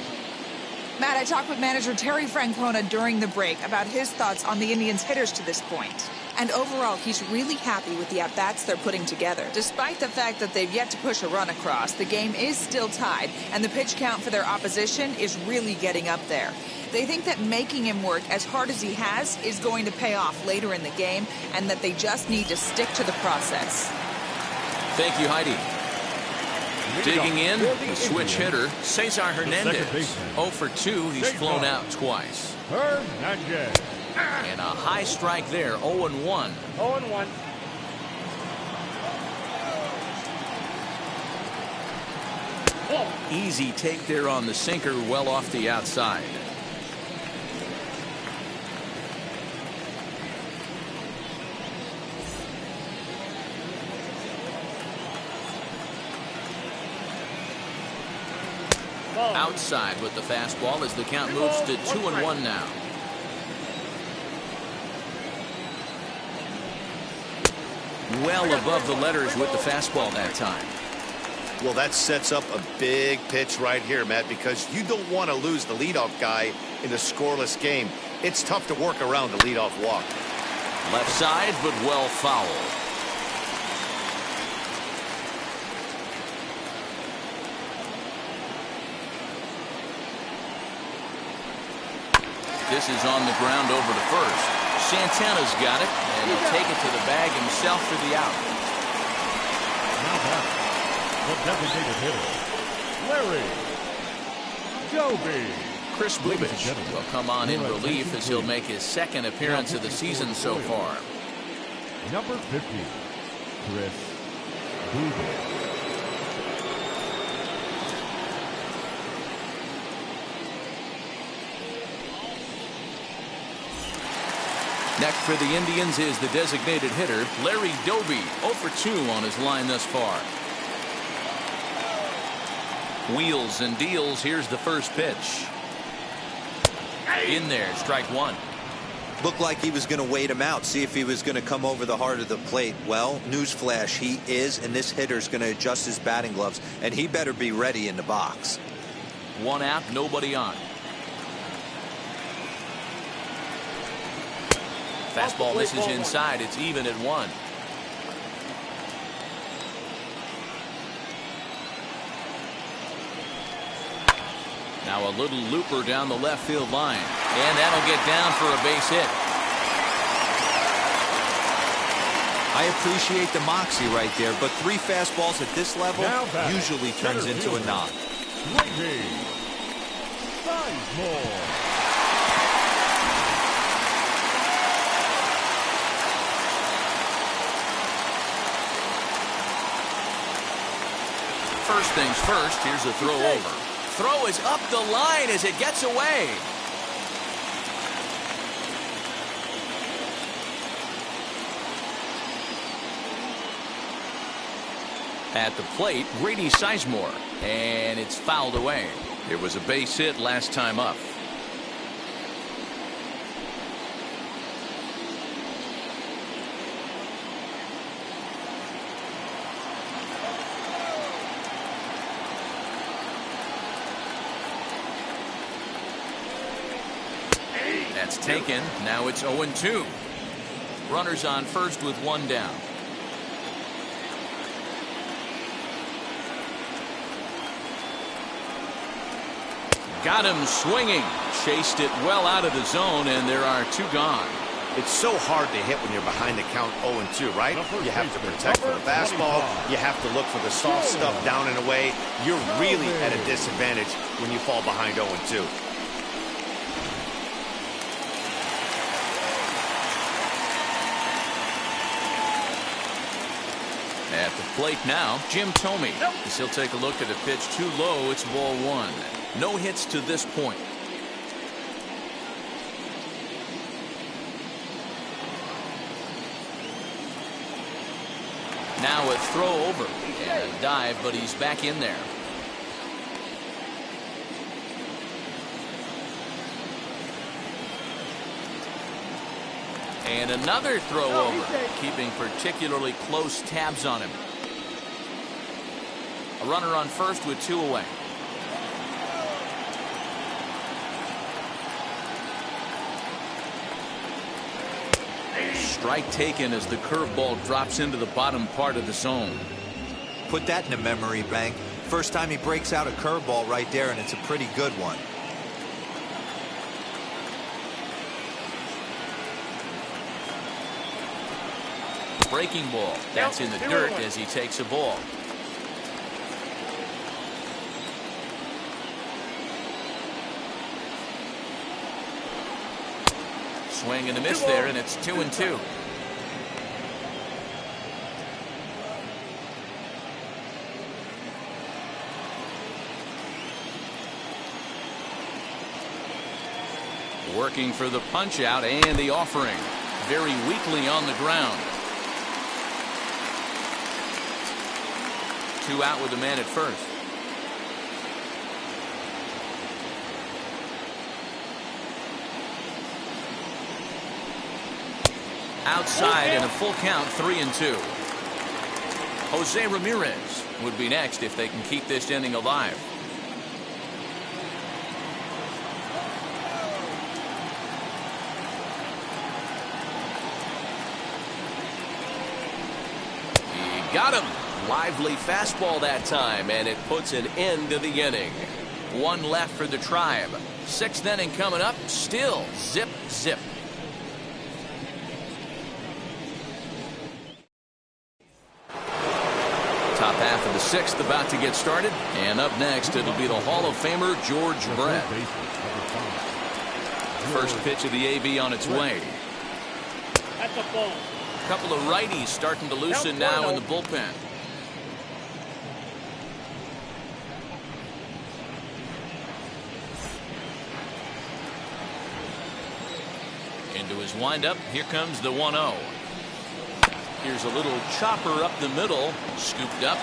Matt, I talked with manager Terry Francona during the break about his thoughts on the Indians' hitters to this point. And overall, he's really happy with the at-bats they're putting together. Despite the fact that they've yet to push a run across, the game is still tied, and the pitch count for their opposition is really getting up there. They think that making him work as hard as he has is going to pay off later in the game, and that they just need to stick to the process. Thank you, Heidi. Digging in, the switch hitter, Cesar Hernandez. 0 for 2, he's flown out twice. Hernandez. And a high strike there, 0-1. 0-1. Easy take there on the sinker, well off the outside. Outside with the fastball as the count moves to 2-1 now. Well above the letters with the fastball that time. Well, that sets up a big pitch right here, Matt, because you don't want to lose the leadoff guy in a scoreless game. It's tough to work around the leadoff walk. Left side, but well fouled. This is on the ground over to first. Santana's got it, and he'll take it to the bag himself for the out. Now back, the designated hitter, Larry Doby. Chris Bubich will come on in relief as he'll make his second appearance of the season so far. Number 50, Chris Bubich. Next for the Indians is the designated hitter, Larry Doby, 0 for 2 on his line thus far. Wheels and deals. Here's the first pitch. In there, strike 1. Looked like he was going to wait him out, see if he was going to come over the heart of the plate. Well, newsflash, he is, and this hitter's going to adjust his batting gloves, and he better be ready in the box. 1 out, nobody on. Fastball misses inside. It's even at 1. Now a little looper down the left field line. And that'll get down for a base hit. I appreciate the moxie right there, but 3 fastballs at this level usually turns into a knock. First things first, here's a throw over. Throw is up the line as it gets away. At the plate, Grady Sizemore, and it's fouled away. It was a base hit last time up. That's taken. Now it's 0-2. Runners on first with 1 down. Got him swinging. Chased it well out of the zone, and there are 2 gone. It's so hard to hit when you're behind the count 0-2, right? You have to protect for the fastball. You have to look for the soft stuff down and away. You're really at a disadvantage when you fall behind 0-2. At the plate now, Jim Thome. As he'll take a look at a pitch too low. It's ball 1. No hits to this point. Now a throw over and a dive, but he's back in there. And another throw over, keeping particularly close tabs on him. A runner on first with 2 away. Strike taken as the curveball drops into the bottom part of the zone. Put that in the memory bank. First time he breaks out a curveball right there, and it's a pretty good one. Breaking ball. That's in the dirt as he takes a ball. Swing and a miss there, and it's 2-2. Working for the punch out and the offering. Very weakly on the ground. 2 out with a man at first. Outside and a full count, 3-2. Jose Ramirez would be next if they can keep this inning alive. He got him. Lively fastball that time, and it puts an end to the inning. 1 left for the Tribe. 6th inning coming up. Still zip, zip. Top half of the 6th about to get started. And up next, it'll be the Hall of Famer George Brett. First pitch of the AV on its way. That's a ball. A couple of righties starting to loosen now in the bullpen. Into his windup. Here comes the 1-0. Here's a little chopper up the middle. Scooped up.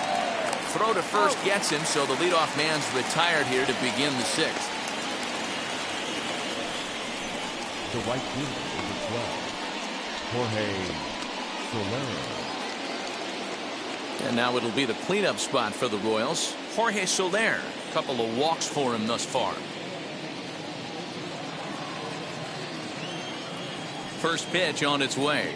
Throw to first gets him, so the leadoff man's retired here to begin the 6th. The right fielder, number 12, Jorge Soler. And now it'll be the cleanup spot for the Royals. Jorge Soler. A couple of walks for him thus far. First pitch on its way.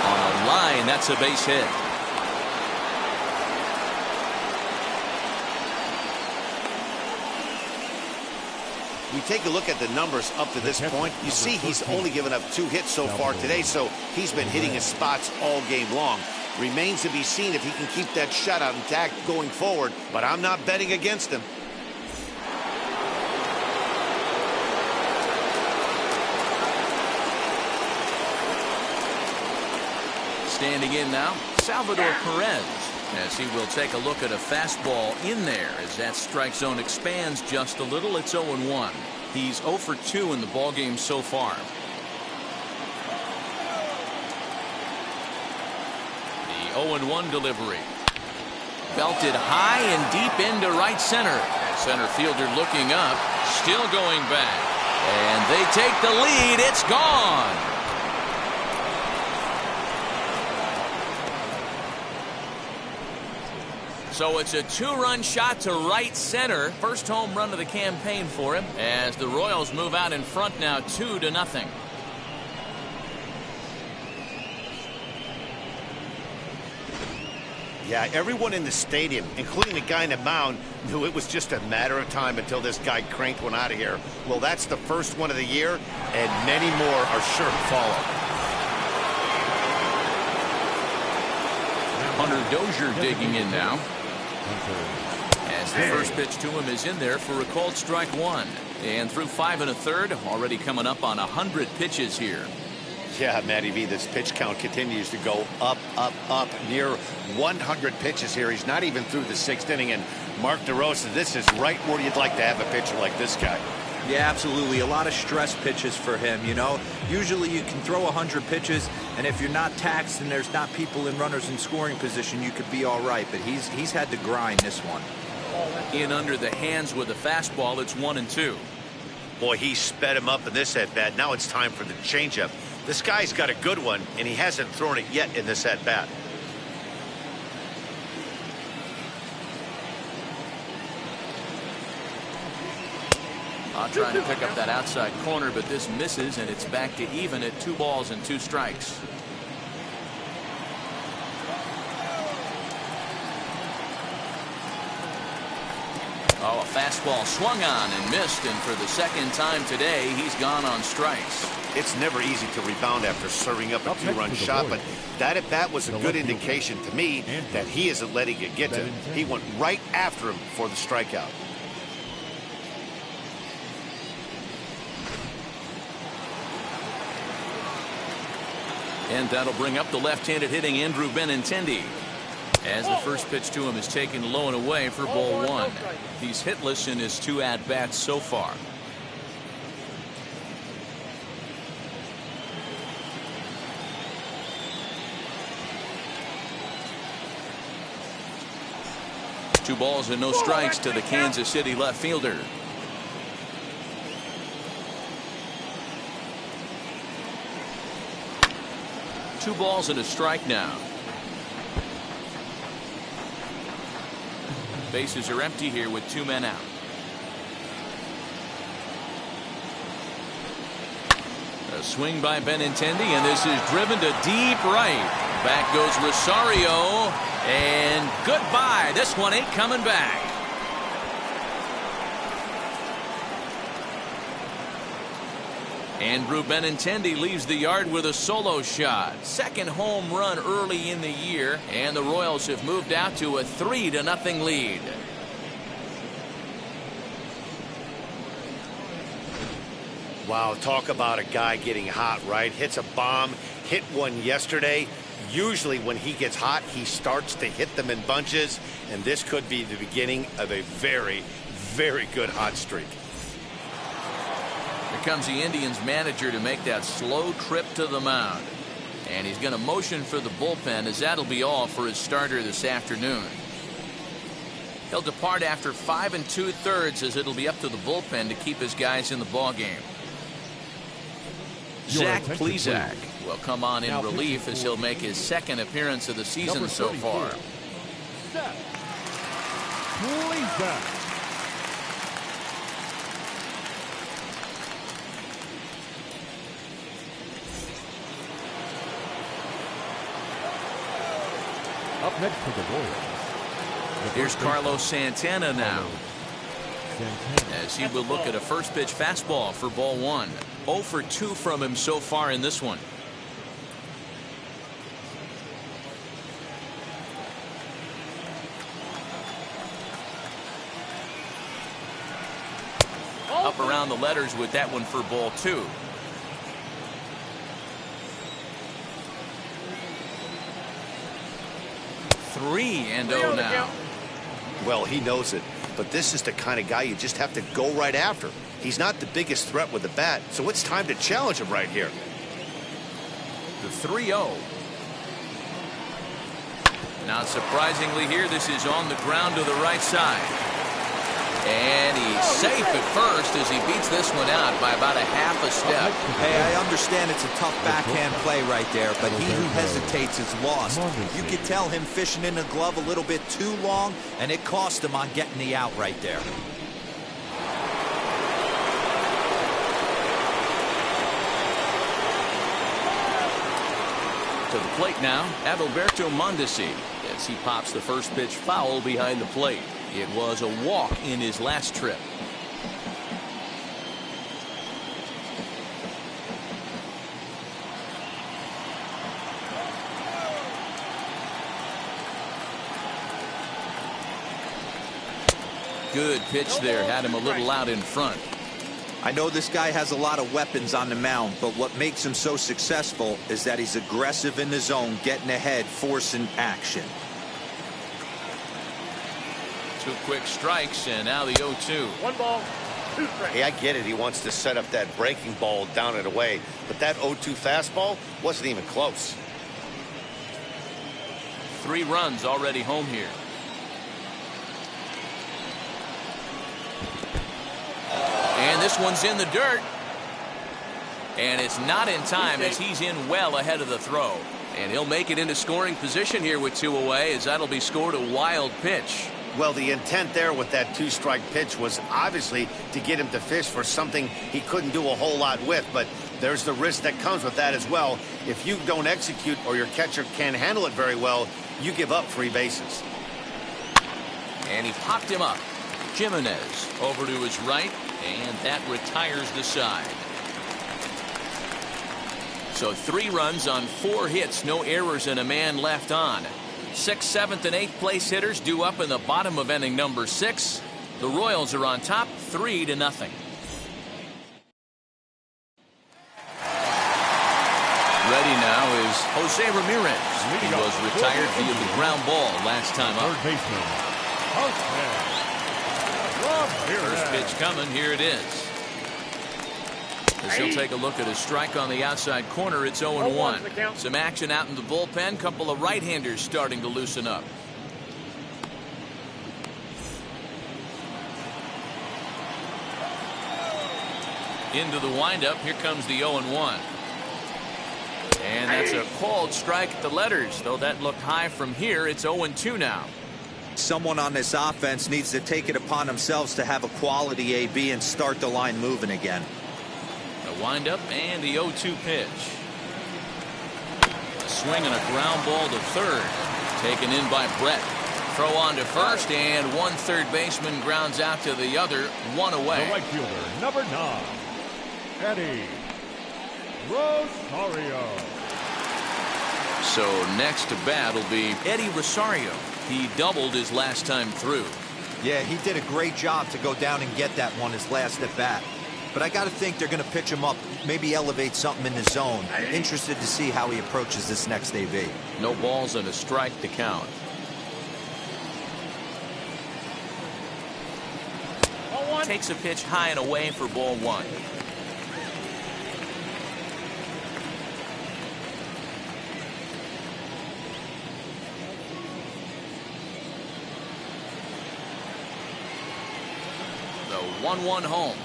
On a line, that's a base hit. We take a look at the numbers up to this point. You see he's only given up 2 hits so far today, so he's been hitting his spots all game long. Remains to be seen if he can keep that shutout intact going forward, but I'm not betting against him. Standing in now, Salvador Perez, as he will take a look at a fastball in there as that strike zone expands just a little. It's 0-1. He's 0 for 2 in the ballgame so far. The 0-1 delivery. Belted high and deep into right center. Center fielder looking up, still going back. And they take the lead. It's gone. So it's a 2-run shot to right center. First home run of the campaign for him as the Royals move out in front now 2-0. Yeah, everyone in the stadium, including the guy in the mound, knew it was just a matter of time until this guy cranked one out of here. Well, that's the first one of the year, and many more are sure to follow. Hunter Dozier digging in now. As the first pitch to him is in there for a called strike 1. And through 5 1/3, already coming up on 100 pitches here. Yeah, Matty V, this pitch count continues to go up, up, up. Near 100 pitches here. He's not even through the 6th inning. And Mark DeRosa, this is right where you'd like to have a pitcher like this guy. Yeah, absolutely. A lot of stress pitches for him, you know. Usually you can throw 100 pitches, and if you're not taxed and there's not people in runners in scoring position, you could be all right. But he's had to grind this one. In under the hands with a fastball, it's 1-2. Boy, he sped him up in this at-bat. Now it's time for the changeup. This guy's got a good one, and he hasn't thrown it yet in this at-bat. Trying to pick up that outside corner, but this misses, and it's back to even at 2 balls and 2 strikes. Oh, a fastball swung on and missed, and for the second time today, he's gone on strikes. It's never easy to rebound after serving up a 2-run shot, but that at-bat was a good indication to me that he isn't letting it get to him. He went right after him for the strikeout. And that'll bring up the left-handed hitting Andrew Benintendi, as the first pitch to him is taken low and away for ball 1. He's hitless in his 2 at-bats so far. Two balls and no strikes to the Kansas City left fielder. Two balls and a strike now. Bases are empty here with 2 men out. A swing by Benintendi, and this is driven to deep right. Back goes Rosario, and goodbye. This one ain't coming back. Andrew Benintendi leaves the yard with a solo shot. Second home run early in the year, and the Royals have moved out to a 3-0 lead. Wow, talk about a guy getting hot, right? Hits a bomb, hit one yesterday. Usually when he gets hot, he starts to hit them in bunches, and this could be the beginning of a very, very good hot streak. Here comes the Indians manager to make that slow trip to the mound. And he's going to motion for the bullpen, as that'll be all for his starter this afternoon. He'll depart after 5 2/3, as it'll be up to the bullpen to keep his guys in the ballgame. Zach Plesac will come on in relief as he'll make his second appearance of the season so far. Plesac. Up next for the Royals. Here's Carlos Santana now. Santana. As he will look at a first pitch fastball for ball one. 0 for 2 from him so far in this one. Up around the letters with that one for ball two. 3-0 now. Well, he knows it, but this is the kind of guy you just have to go right after. He's not the biggest threat with the bat, so it's time to challenge him right here. The 3-0. Now, surprisingly here, this is on the ground to the right side. And he's safe at first as he beats this one out by about a half a step. Hey, I understand it's a tough backhand play right there, but he who hesitates is lost. You could tell him fishing in the glove a little bit too long, and it cost him on getting the out right there. To the plate now, Adalberto Mondesi, as he pops the first pitch foul behind the plate. It was a walk in his last trip. Good pitch there, had him a little out in front. I know this guy has a lot of weapons on the mound, but what makes him so successful is that he's aggressive in the zone, getting ahead, forcing action. 2 quick strikes, and now the 0-2. 1 ball, 2 strikes. Hey, I get it. He wants to set up that breaking ball down and away, but that 0-2 fastball wasn't even close. 3 runs already home here. And this one's in the dirt. And it's not in time as he's in well ahead of the throw. And he'll make it into scoring position here with 2 away, as that'll be scored a wild pitch. Well, the intent there with that 2-strike pitch was obviously to get him to fish for something he couldn't do a whole lot with, but there's the risk that comes with that as well. If you don't execute or your catcher can't handle it very well, you give up 3 bases. And he popped him up. Jimenez over to his right, and that retires the side. So 3 runs on 4 hits, no errors, and a man left on. 6th, 7th, and 8th place hitters due up in the bottom of inning number 6. The Royals are on top 3-0. Ready now is Jose Ramirez. He was retired via the ground ball last time up. Third baseman, Jose Ramirez. First pitch coming. Here it is. As he'll take a look at a strike on the outside corner, it's 0-1. Some action out in the bullpen. Couple of right-handers starting to loosen up. Into the windup. Here comes the 0-1. And that's a called strike at the letters. Though that looked high from here, it's 0-2 now. Someone on this offense needs to take it upon themselves to have a quality AB and start the line moving again. The windup and the 0-2 pitch. A swing and a ground ball to third. Taken in by Brett. Throw on to first, and one third baseman grounds out to the other. 1 away. The right fielder, number 9, Eddie Rosario. So next to bat will be Eddie Rosario. He doubled his last time through. Yeah, he did a great job to go down and get that one his last at bat. But I got to think they're going to pitch him up, maybe elevate something in the zone. Interested to see how he approaches this next AB. No balls and a strike to count. Takes a pitch high and away for ball 1. The 1-1 home.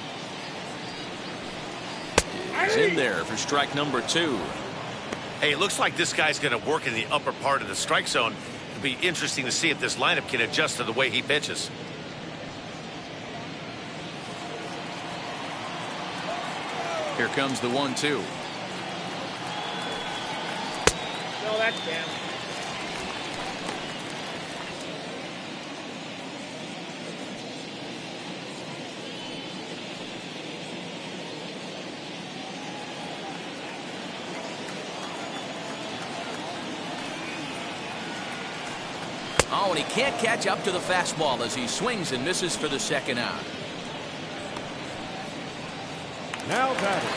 He's in there for strike number 2. Hey, it looks like this guy's going to work in the upper part of the strike zone. It'll be interesting to see if this lineup can adjust to the way he pitches. Here comes the 1-2. No, that's down. Oh, and he can't catch up to the fastball as he swings and misses for the second out. Now batting.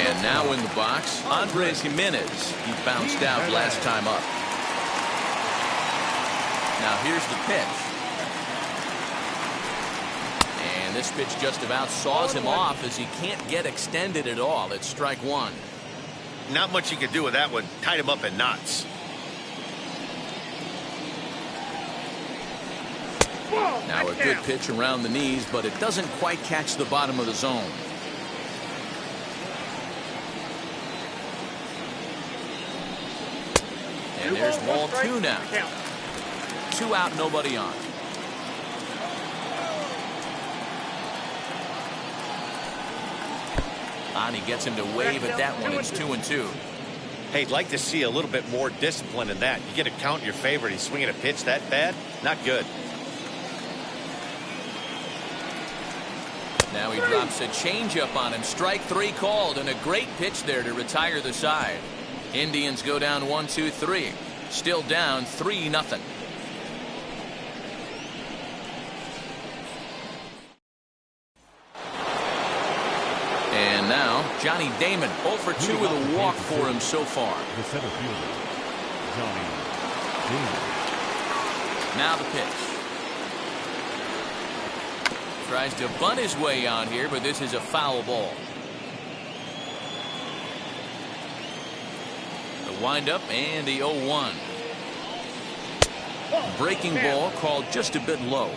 And now in the box, Andres Jimenez. He bounced out last time up. Now here's the pitch. And this pitch just about saws him off as he can't get extended at all. It's strike one. Not much you can do with that one. Tied him up in knots. Now a good pitch around the knees, but it doesn't quite catch the bottom of the zone. And there's ball two now. 2 out, nobody on. And he gets him to wave at that one. It's 2-2. Hey, I'd like to see a little bit more discipline in that. You get a count in your favor and he's swinging a pitch that bad? Not good. Now he drops a changeup on him. Strike three called, and a great pitch there to retire the side. Indians go down 1-2-3. Still down 3-0. And now Johnny Damon 0 for 2 with a walk for him so far. The center fielder, Johnny Damon. Now the pitch. Tries to bunt his way out here, but this is a foul ball. The windup and the 0-1. Breaking ball called just a bit low.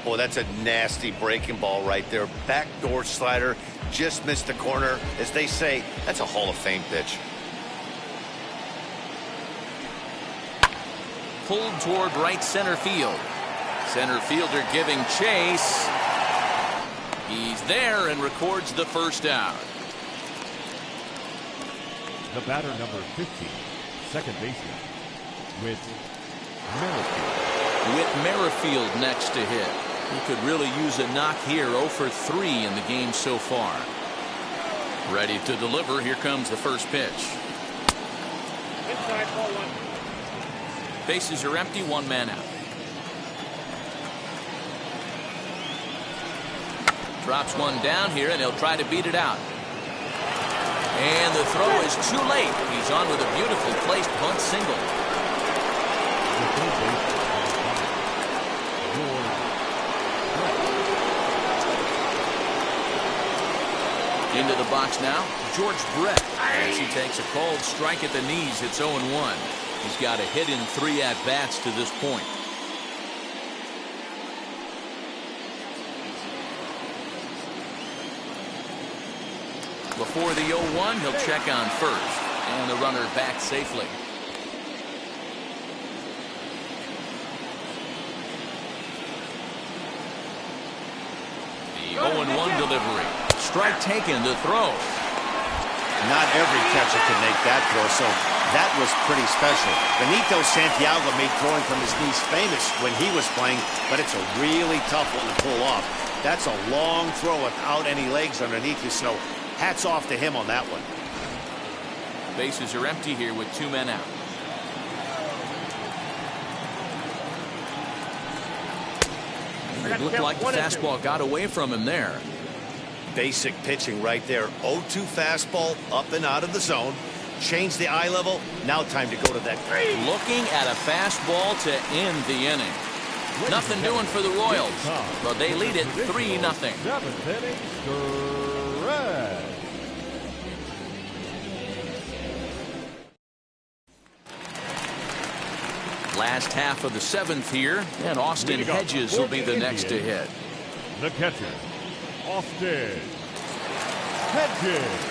Boy, that's a nasty breaking ball right there. Backdoor slider, just missed the corner. As they say, that's a Hall of Fame pitch. Pulled toward right center field. Center fielder giving chase. He's there and records the first out. The batter number 15, second baseman, with Merrifield. With Merrifield next to hit. He could really use a knock here. 0 for 3 in the game so far. Ready to deliver. Here comes the first pitch. Inside, ball one. Bases are empty. 1 man out. Drops one down here, and he'll try to beat it out. And the throw is too late. He's on with a beautifully placed bunt single. Into the box now, George Brett. As he takes a called strike at the knees, it's 0-1. He's got a hit in 3 at-bats to this point. Before the 0-1, he'll check on first. And the runner back safely. The 0-1 delivery. Strike taken, the throw. Not every catcher can make that throw, so that was pretty special. Benito Santiago made throwing from his knees famous when he was playing, but it's a really tough one to pull off. That's a long throw without any legs underneath you, so hats off to him on that one. Bases are empty here with 2 men out. It looked like the fastball got away from him there. Basic pitching right there. 0-2 fastball up and out of the zone. Change the eye level. Now time to go to that. Looking at a fastball to end the inning. Nothing doing for the Royals, but they lead it 3-0. 7th inning, stretch. Last half of the 7th here, and Austin Hedges will be the next to hit. The catcher, Austin Hedges.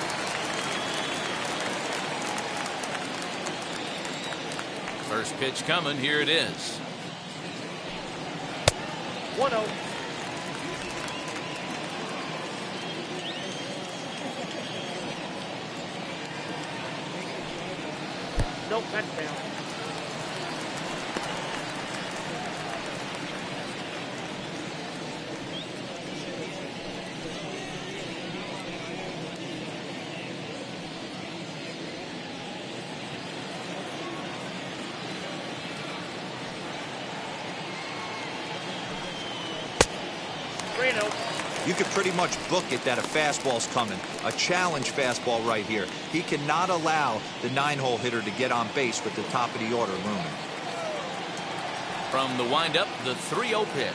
First pitch coming. Here it is. 1-0. Nope, that's down. 3-0. You could pretty much book it that a fastball's coming. A challenge fastball right here. He cannot allow the 9-hole hitter to get on base with the top of the order looming. From the windup, the 3-0 pitch.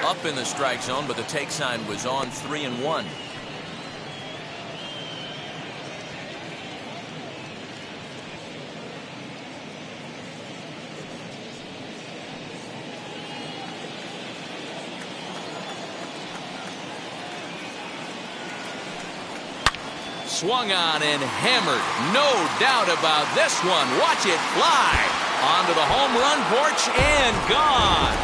Up in the strike zone, but the take sign was on 3-1. Swung on and hammered. No doubt about this one. Watch it fly onto the home run porch and gone.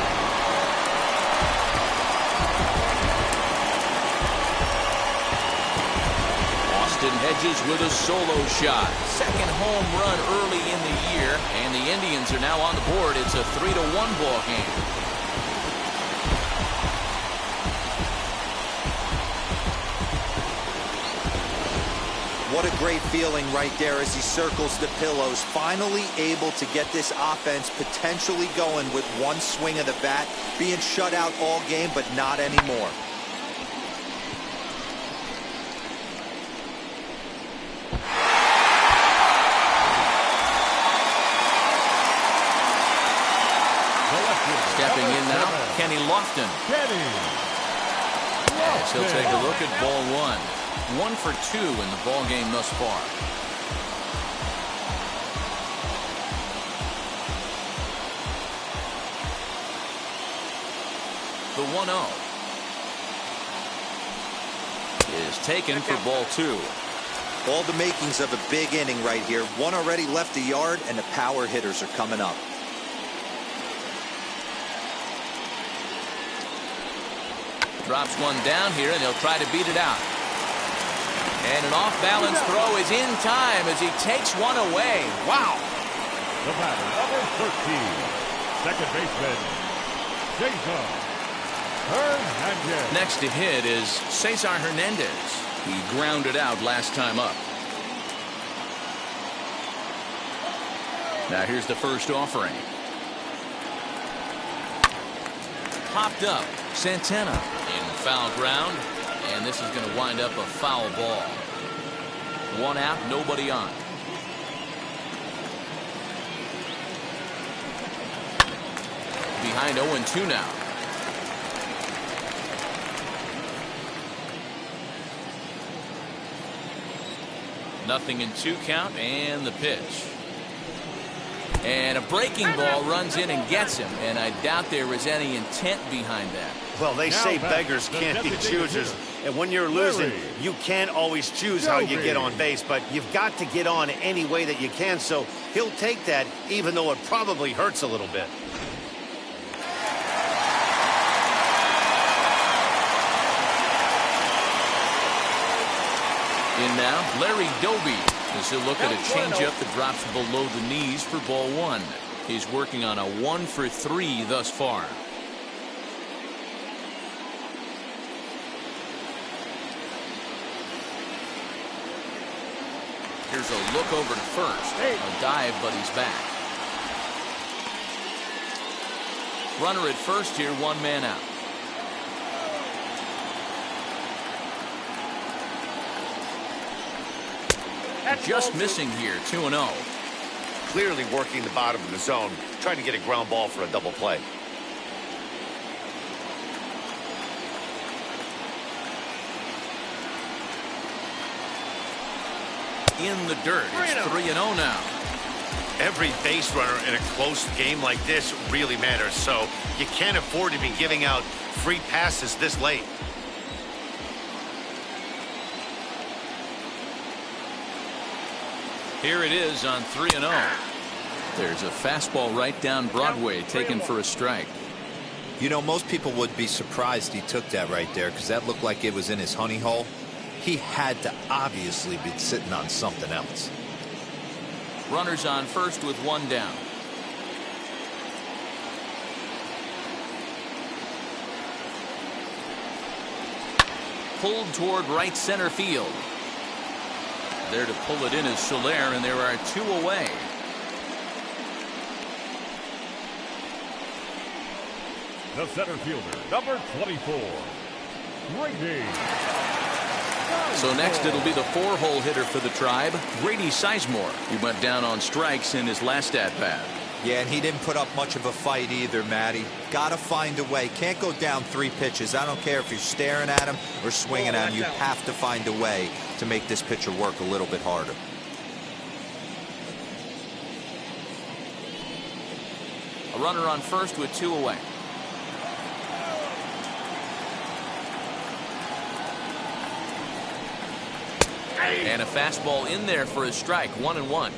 Hedges with a solo shot. Second home run early in the year, and the Indians are now on the board. It's a 3-1 ball game. What a great feeling right there as he circles the pillows. Finally able to get this offense potentially going with one swing of the bat. Being shut out all game, but not anymore. Stepping in now, Kenny Lofton. As he'll take a look at ball one. 1 for 2 in the ball game thus far. The 1-0 is taken for ball 2. All the makings of a big inning right here. One already left the yard, and the power hitters are coming up. Drops one down here, and he'll try to beat it out. And an off-balance throw is in time as he takes one away. Wow. The batter, number 13, second baseman, Cesar Hernandez. Next to hit is Cesar Hernandez. He grounded out last time up. Now here's the first offering. Popped up. Santana in foul ground, and this is going to wind up a foul ball. 1 out, nobody on. Behind 0-2 now. Nothing in 2 count, and the pitch. And a breaking ball runs in and gets him, and I doubt there was any intent behind that. Well, they say beggars can't be choosers, and when you're losing, you can't always choose how you get on base, but you've got to get on any way that you can, so he'll take that, even though it probably hurts a little bit. In now, Larry Doby as he'll look at a changeup that drops below the knees for ball 1. He's working on a 1 for 3 thus far. Here's a look over to first. A dive, but he's back. Runner at first here, 1 man out. Just missing here, 2-0. Clearly working the bottom of the zone, trying to get a ground ball for a double play. In the dirt, it's 3-0 now. Every base runner in a close game like this really matters, so you can't afford to be giving out free passes this late. Here it is on 3-0. There's a fastball right down Broadway taken for a strike. You know, most people would be surprised he took that right there because that looked like it was in his honey hole. He had to obviously be sitting on something else. Runners on first with 1 down. Pulled toward right center field. There to pull it in is Soler, and there are 2 away. The center fielder, number 24, Grady. So next it'll be the 4-hole hitter for the Tribe, Grady Sizemore. He went down on strikes in his last at-bat. Yeah, and he didn't put up much of a fight either, Matty. Got to find a way. Can't go down 3 pitches. I don't care if you're staring at him or swinging at him. You have to find a way to make this pitcher work a little bit harder. A runner on first with 2 away. And a fastball in there for a strike, 1-1.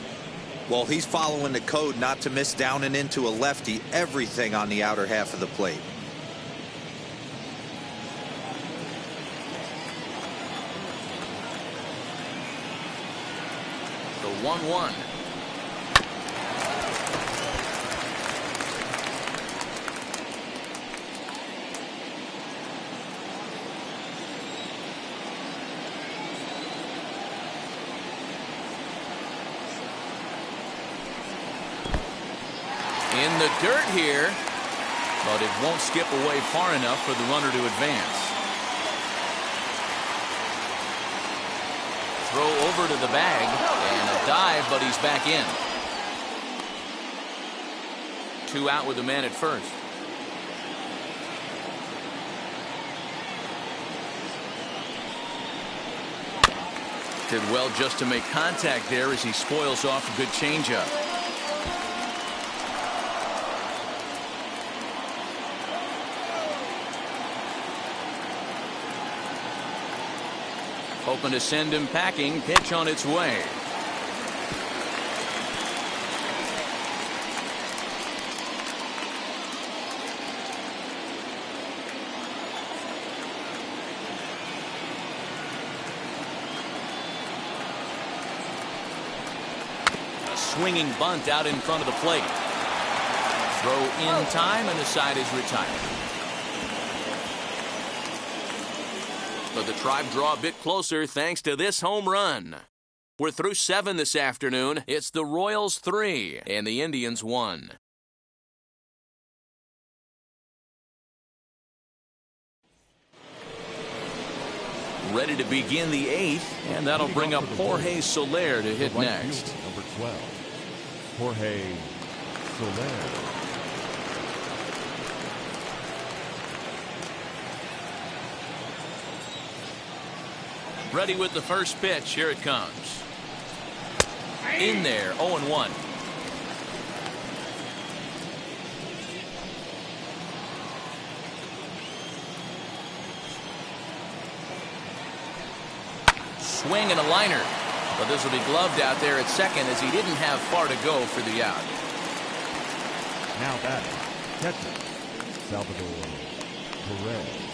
Well, he's following the code not to miss down and into a lefty. Everything on the outer half of the plate. The 1-1. In the dirt here, but it won't skip away far enough for the runner to advance. Throw over to the bag and a dive, but he's back in. 2 out with the man at first. Did well just to make contact there as he spoils off a good changeup. Hoping to send him packing. Pitch on its way. A swinging bunt out in front of the plate. Throw in time and the side is retired. But the Tribe draw a bit closer thanks to this home run. We're through 7 this afternoon. It's the Royals 3 and the Indians 1. Ready to begin the 8th, and that'll bring up Jorge Soler to hit next. Number 12, Jorge Soler. Ready with the first pitch. Here it comes. In there, 0-1. Swing and a liner. But this will be gloved out there at second as he didn't have far to go for the out. Now batting, catcher, Salvador Perez.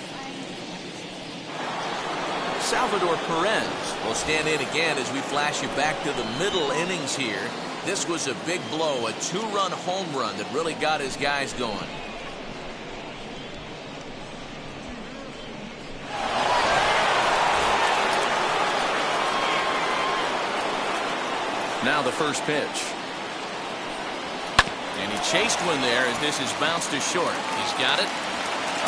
Salvador Perez will stand in again as we flash you back to the middle innings here. This was a big blow, a 2-run home run that really got his guys going. Now the first pitch. And he chased one there as this is bounced to short. He's got it.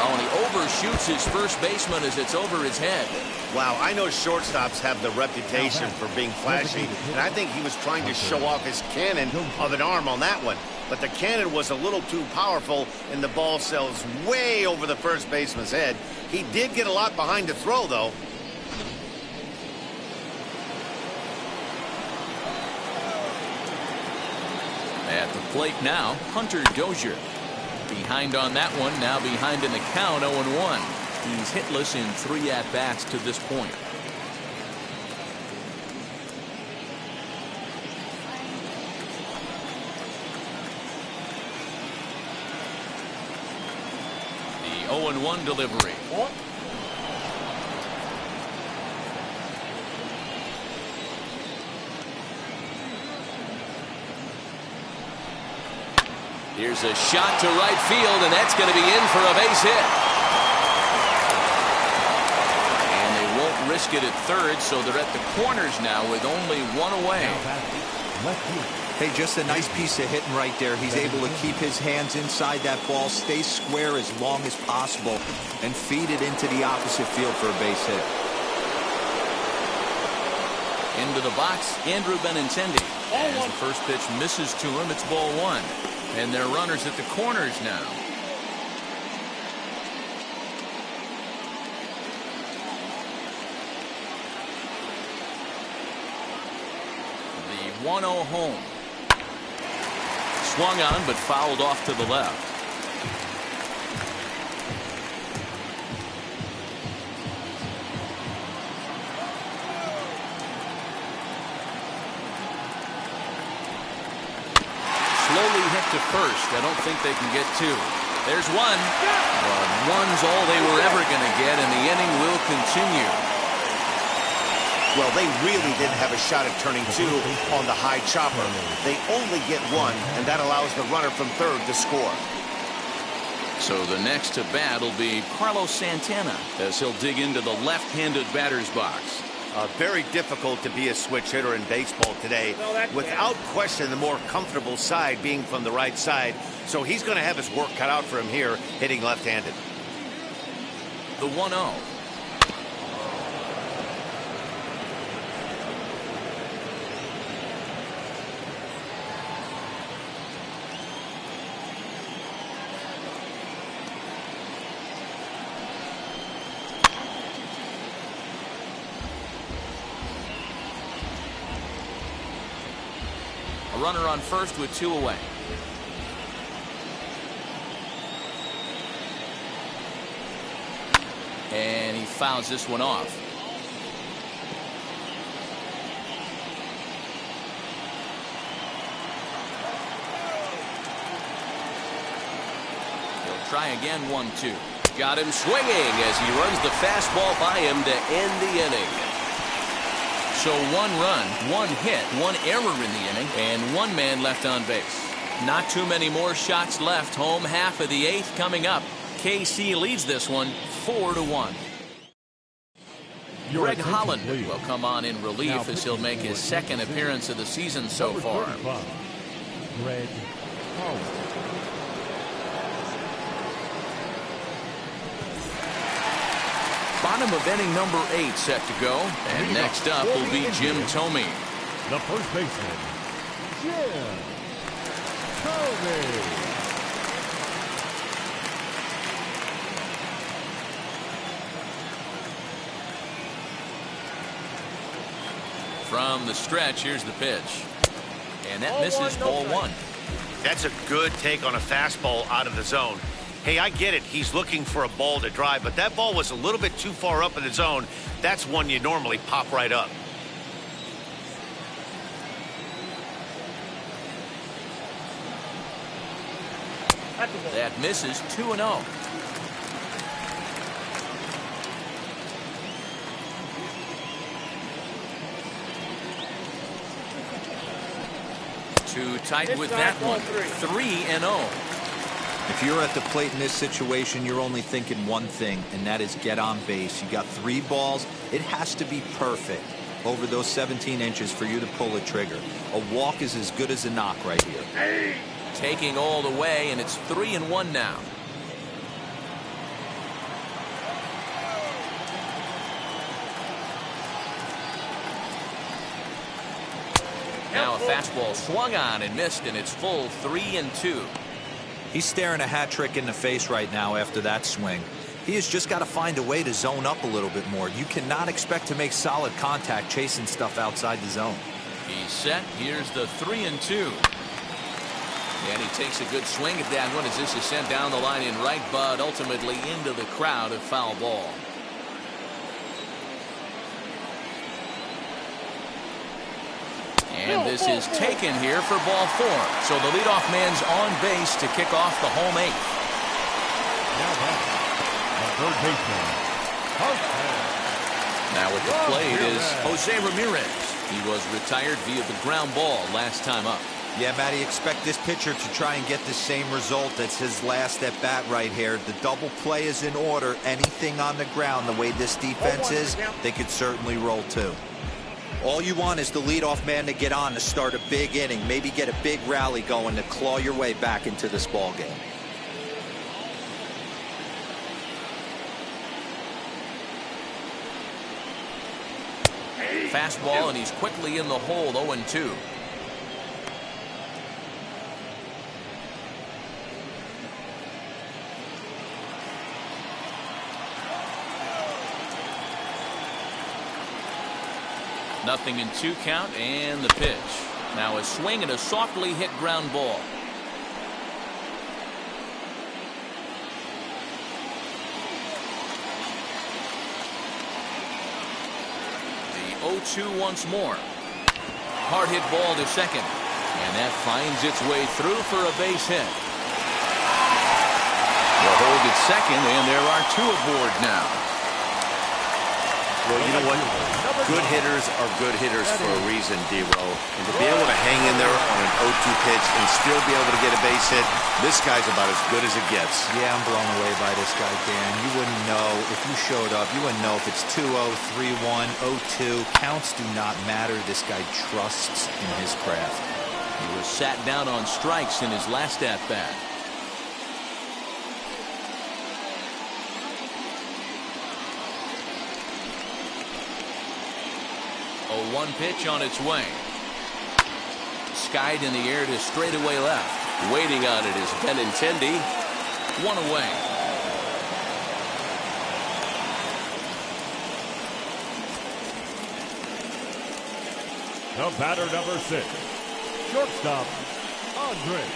Oh, and he overshoots his first baseman as it's over his head. Wow, I know shortstops have the reputation for being flashy, and I think he was trying to show off his cannon of an arm on that one. But the cannon was a little too powerful, and the ball sails way over the first baseman's head. He did get a lot behind the throw, though. At the plate now, Hunter Dozier. Behind on that one, now behind in the count, 0-1. He's hitless in 3 at-bats to this point. The 0-1 delivery. Here's a shot to right field, and that's going to be in for a base hit. And they won't risk it at third, so they're at the corners now with only 1 away. Now batting, left field, Hey, just a nice piece of hitting right there. He's able to keep his hands inside that ball, stay square as long as possible, and feed it into the opposite field for a base hit. Into the box, Andrew Benintendi. As the first pitch misses to him, it's ball one. And they're runners at the corners now. The 1-0 home. Swung on, but fouled off to the left. Slowly hit to first. I don't think they can get two. There's one. But one's all they were ever going to get, and the inning will continue. Well, they really didn't have a shot at turning two on the high chopper. They only get one, and that allows the runner from third to score. So the next to bat will be Carlos Santana as he'll dig into the left-handed batter's box. Very difficult to be a switch hitter in baseball today. Without question, the more comfortable side being from the right side. So he's going to have his work cut out for him here, hitting left-handed. The 1-0. A runner on first with two away. And he fouls this one off. He'll try again, 1-2. Got him swinging as he runs the fastball by him to end the inning. So one run, one hit, one error in the inning, and one man left on base. Not too many more shots left. Home half of the eighth coming up. KC leads this one 4-1. Greg Holland will come on in relief as he'll make his second appearance of the season so far. Greg Holland. Bottom of inning number 8 set to go. And next up will be Jim Thome. The first baseman, Jim Thome. From the stretch, here's the pitch. And that misses ball one. That's a good take on a fastball out of the zone. Hey, I get it. He's looking for a ball to drive, but that ball was a little bit too far up in the zone. That's one you normally pop right up. That misses 2-0. Too tight with that one. 3-0. If you're at the plate in this situation, you're only thinking one thing, and that is get on base. You got 3 balls. It has to be perfect over those 17 inches for you to pull a trigger. A walk is as good as a knock right here. Taking all the way, and it's 3-1 now. Now a fastball swung on and missed, and it's full 3-2. He's staring a hat trick in the face right now after that swing. He has just got to find a way to zone up a little bit more. You cannot expect to make solid contact chasing stuff outside the zone. He's set. Here's the 3-2. And he takes a good swing at that one as this is sent down the line in right, but ultimately into the crowd, a foul ball. And this is taken here for ball 4. So the leadoff man's on base to kick off the home 8th. Now back, the third baseman, Now at the plate is Jose Ramirez. He was retired via the ground ball last time up. Yeah, Matty, expect this pitcher to try and get the same result as his last at bat right here. The double play is in order. Anything on the ground, the way this defense is, they could certainly roll too. All you want is the leadoff man to get on to start a big inning, maybe get a big rally going to claw your way back into this ball game. Fastball, and he's quickly in the hole, 0-2. Nothing in 2 count, and the pitch. Now a swing and a softly hit ground ball. The 0-2 once more. Hard hit ball to second, and that finds its way through for a base hit. The hold at second, and there are 2 aboard now. Well, you know what? Good hitters are good hitters for a reason, D-Row. And to be able to hang in there on an 0-2 pitch and still be able to get a base hit, this guy's about as good as it gets. Yeah, I'm blown away by this guy, Dan. You wouldn't know if you showed up. You wouldn't know if it's 2-0, 3-1, 0-2. Counts do not matter. This guy trusts in his craft. He was sat down on strikes in his last at-bat. A 1 pitch on its way. Skied in the air to straightaway left. Waiting on it is Benintendi. 1 away. The batter, number 6, shortstop, Andres.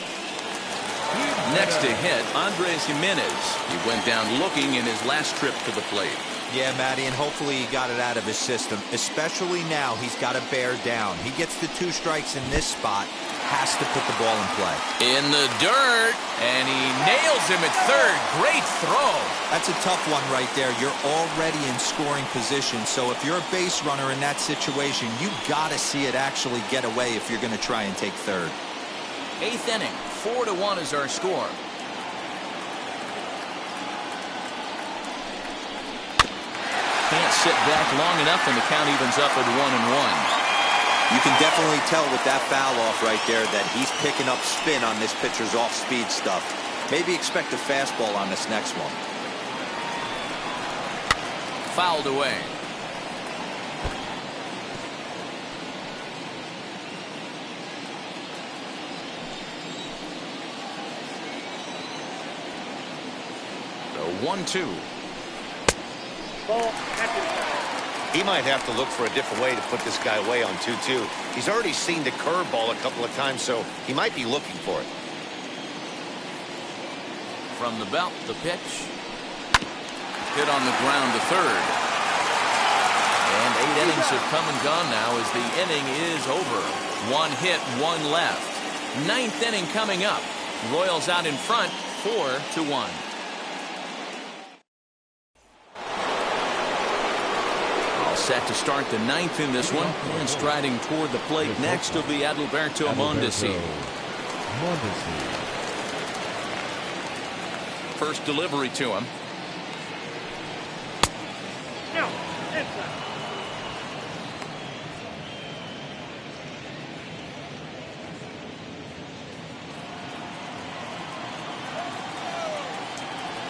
Next to hit, Andres Jimenez. He went down looking in his last trip to the plate. Yeah, Matty, and hopefully he got it out of his system. Especially now, he's got to bear down. He gets the 2 strikes in this spot, has to put the ball in play. In the dirt, and he nails him at third. Great throw. That's a tough one right there. You're already in scoring position, so if you're a base runner in that situation, you got to see it actually get away if you're going to try and take third. 8th inning, 4-1 is our score. Can't sit back long enough, and the count evens up at 1-1. You can definitely tell with that foul off right there that he's picking up spin on this pitcher's off-speed stuff. Maybe expect a fastball on this next one. Fouled away. The 1-2. He might have to look for a different way to put this guy away on 2-2. He's already seen the curveball a couple of times, so he might be looking for it. From the belt, the pitch. Hit on the ground to third. And 8 innings have come and gone now as the inning is over. 1 hit, 1 left. 9th inning coming up. Royals out in front, 4-1. Set to start the 9th in this one, and striding toward the plate next will be Adalberto Mondesi. First delivery to him. No, inside.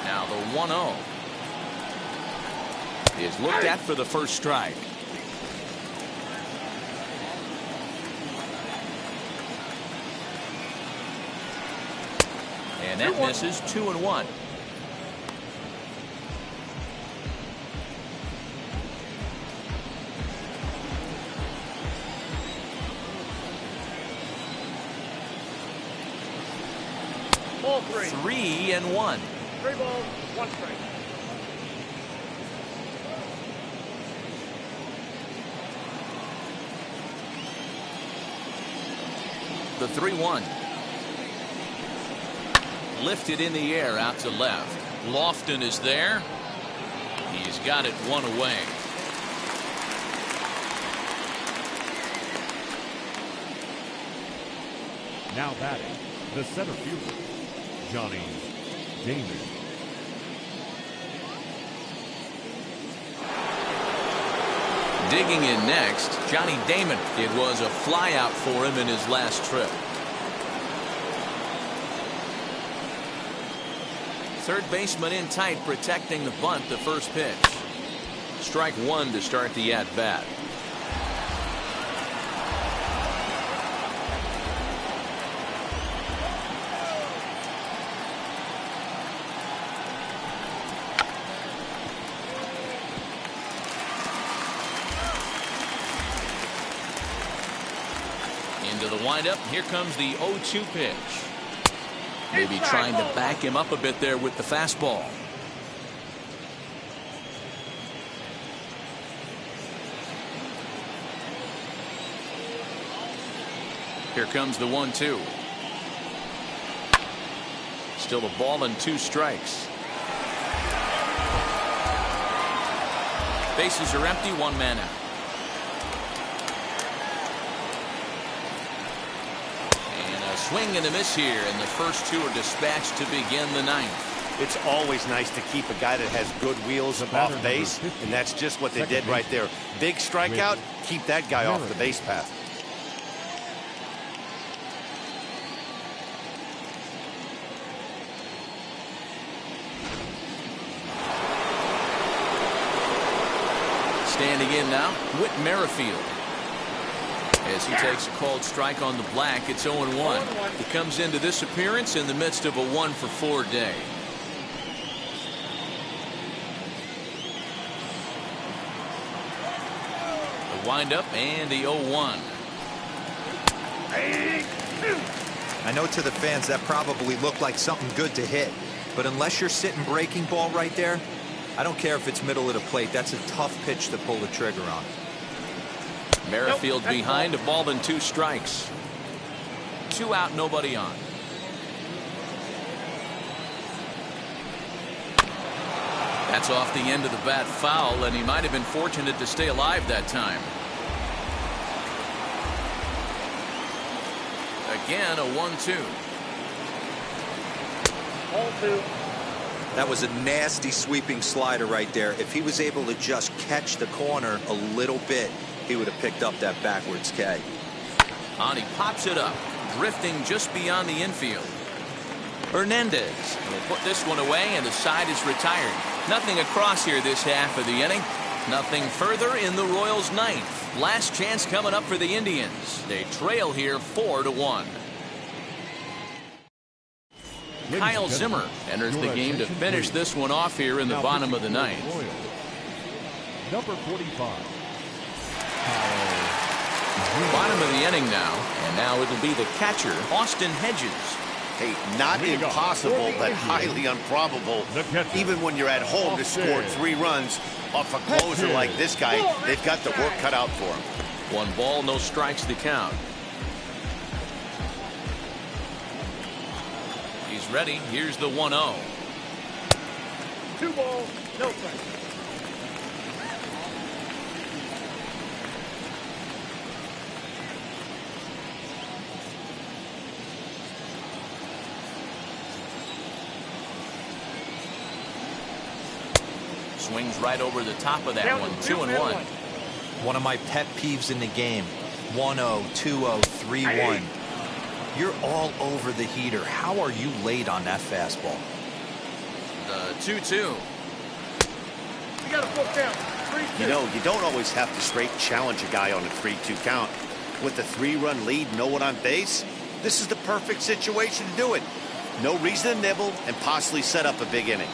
Now the 1-0. Is looked at for the first strike. And that misses. 2-1. Ball 3. 3-1. 3 balls, 1 strike. The 3-1. Lifted in the air out to left. Lofton is there. He's got it 1 away. Now batting, the center fielder, Johnny Damon. Digging in next, Johnny Damon. It was a flyout for him in his last trip. Third baseman in tight, protecting the bunt, the first pitch. Strike one to start the at-bat. Into the windup. Here comes the 0-2 pitch. Maybe trying to back him up a bit there with the fastball. Here comes the 1-2. Still a ball and 2 strikes. Bases are empty, 1 man out. Swing and a miss here, and the first 2 are dispatched to begin the 9th. It's always nice to keep a guy that has good wheels off base, and that's just what they did right there. Big strikeout, keep that guy off the base path. Standing in now, Whit Merrifield. As he takes a called strike on the black, it's 0-1. He comes into this appearance in the midst of a 1-for-4 day. The windup and the 0-1. I know to the fans that probably looked like something good to hit, but unless you're sitting breaking ball right there, I don't care if it's middle of the plate. That's a tough pitch to pull the trigger on. Merrifield behind, a ball and 2 strikes. 2 out, nobody on. That's off the end of the bat foul, and he might have been fortunate to stay alive that time. Again, a 1-2. That was a nasty sweeping slider right there. If he was able to just catch the corner a little bit, he would have picked up that backwards K. And he pops it up, drifting just beyond the infield. Hernandez will put this one away, and the side is retired. Nothing across here this half of the inning. Nothing further in the Royals' 9th. Last chance coming up for the Indians. They trail here 4-1. Kyle Zimmer enters the game to finish this one off here in the bottom of the 9th. Number 45. Bottom of the inning now, and now it'll be the catcher, Austin Hedges. Hey, not impossible, but highly improbable. Even when you're at home to score 3 runs off a closer like this guy, they've got the work cut out for him. 1 ball, no strikes to count. He's ready. Here's the 1-0. 2 balls, no strikes. Swings right over the top of that one. 2-1. One of my pet peeves in the game. 1-0, 2-0, 3-1. You're all over the heater. How are you late on that fastball? The 2-2. You got a full count. 3-2. You know, you don't always have to straight challenge a guy on a 3-2 count. With the 3-run lead, no one on base, this is the perfect situation to do it. No reason to nibble and possibly set up a big inning.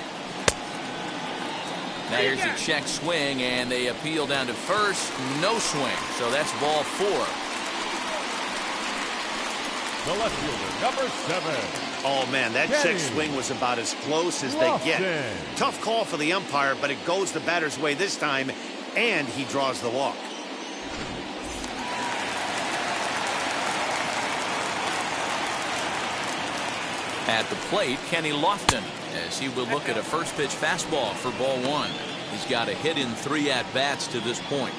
Now here's a check swing, and they appeal down to first. No swing, so that's ball 4. The left fielder, number 7. Oh, man, that check swing was about as close as they get. Tough call for the umpire, but it goes the batter's way this time, and he draws the walk. At the plate, Kenny Lofton, as he will look at a first pitch fastball for ball 1. He's got a hit in 3 at-bats to this point.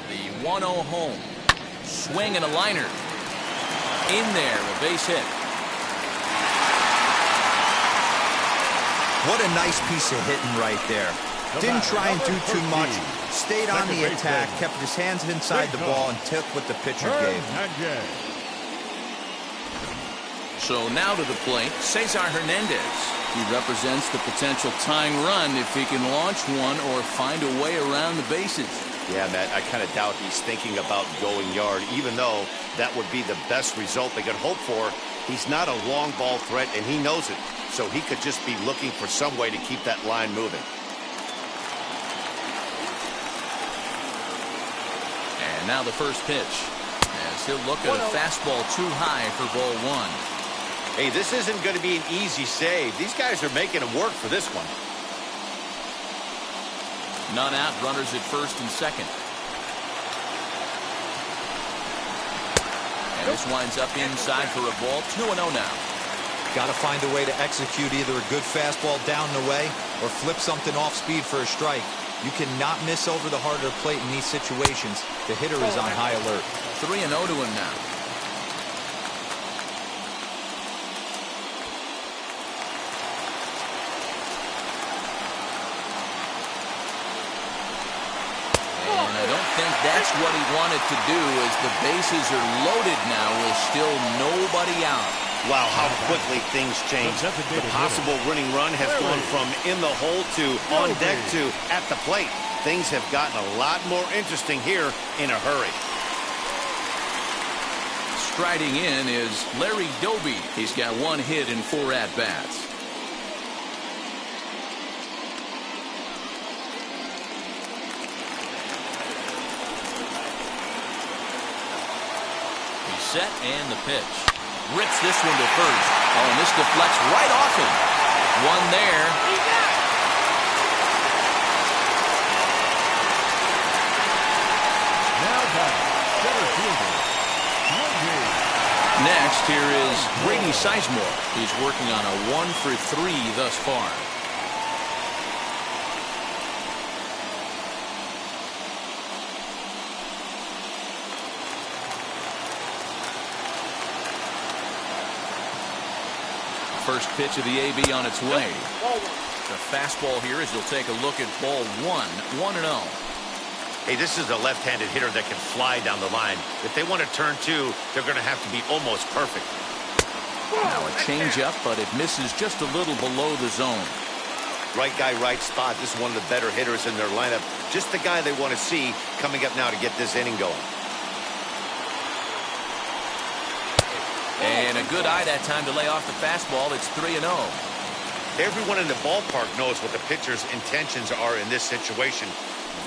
The 1-0 home. Swing and a liner. In there, a base hit. What a nice piece of hitting right there. Didn't try and do too much. Stayed on the attack, kept his hands inside the ball, and took what the pitcher gave him. So now to the plate, Cesar Hernandez. He represents the potential tying run if he can launch one or find a way around the bases. Yeah, Matt, I kind of doubt he's thinking about going yard, even though that would be the best result they could hope for. He's not a long ball threat, and he knows it. So he could just be looking for some way to keep that line moving. And now the first pitch, as he'll look at a fastball too high for ball one. Hey, this isn't going to be an easy save. These guys are making him work for this one. None out, runners at first and second. And this winds up inside for a ball. 2-0 now. Got to find a way to execute either a good fastball down the way or flip something off speed for a strike. You cannot miss over the heart of the plate in these situations. The hitter is on high alert. 3-0 to him now. And I don't think that's what he wanted to do, as the bases are loaded now with still nobody out. Wow, how quickly things change. The possible winning run has gone from in the hole to on deck to at the plate. Things have gotten a lot more interesting here in a hurry. Striding in is Larry Doby. He's got 1 hit in 4 at-bats. He's set, and the pitch. Rips this one to first. Oh, and this deflects right off him. One there. Now back, center fielder. Next, here is Brady Sizemore. He's working on a 1-for-3 thus far. First pitch of the AB on its way. The fastball here as he'll take a look at ball 1. 1-0. Hey, this is a left-handed hitter that can fly down the line. If they want to turn 2, they're going to have to be almost perfect. Now a changeup, but it misses just a little below the zone. Right guy, right spot. This is one of the better hitters in their lineup. Just the guy they want to see coming up now to get this inning going. And a good eye that time to lay off the fastball. It's 3-0. Everyone in the ballpark knows what the pitcher's intentions are in this situation.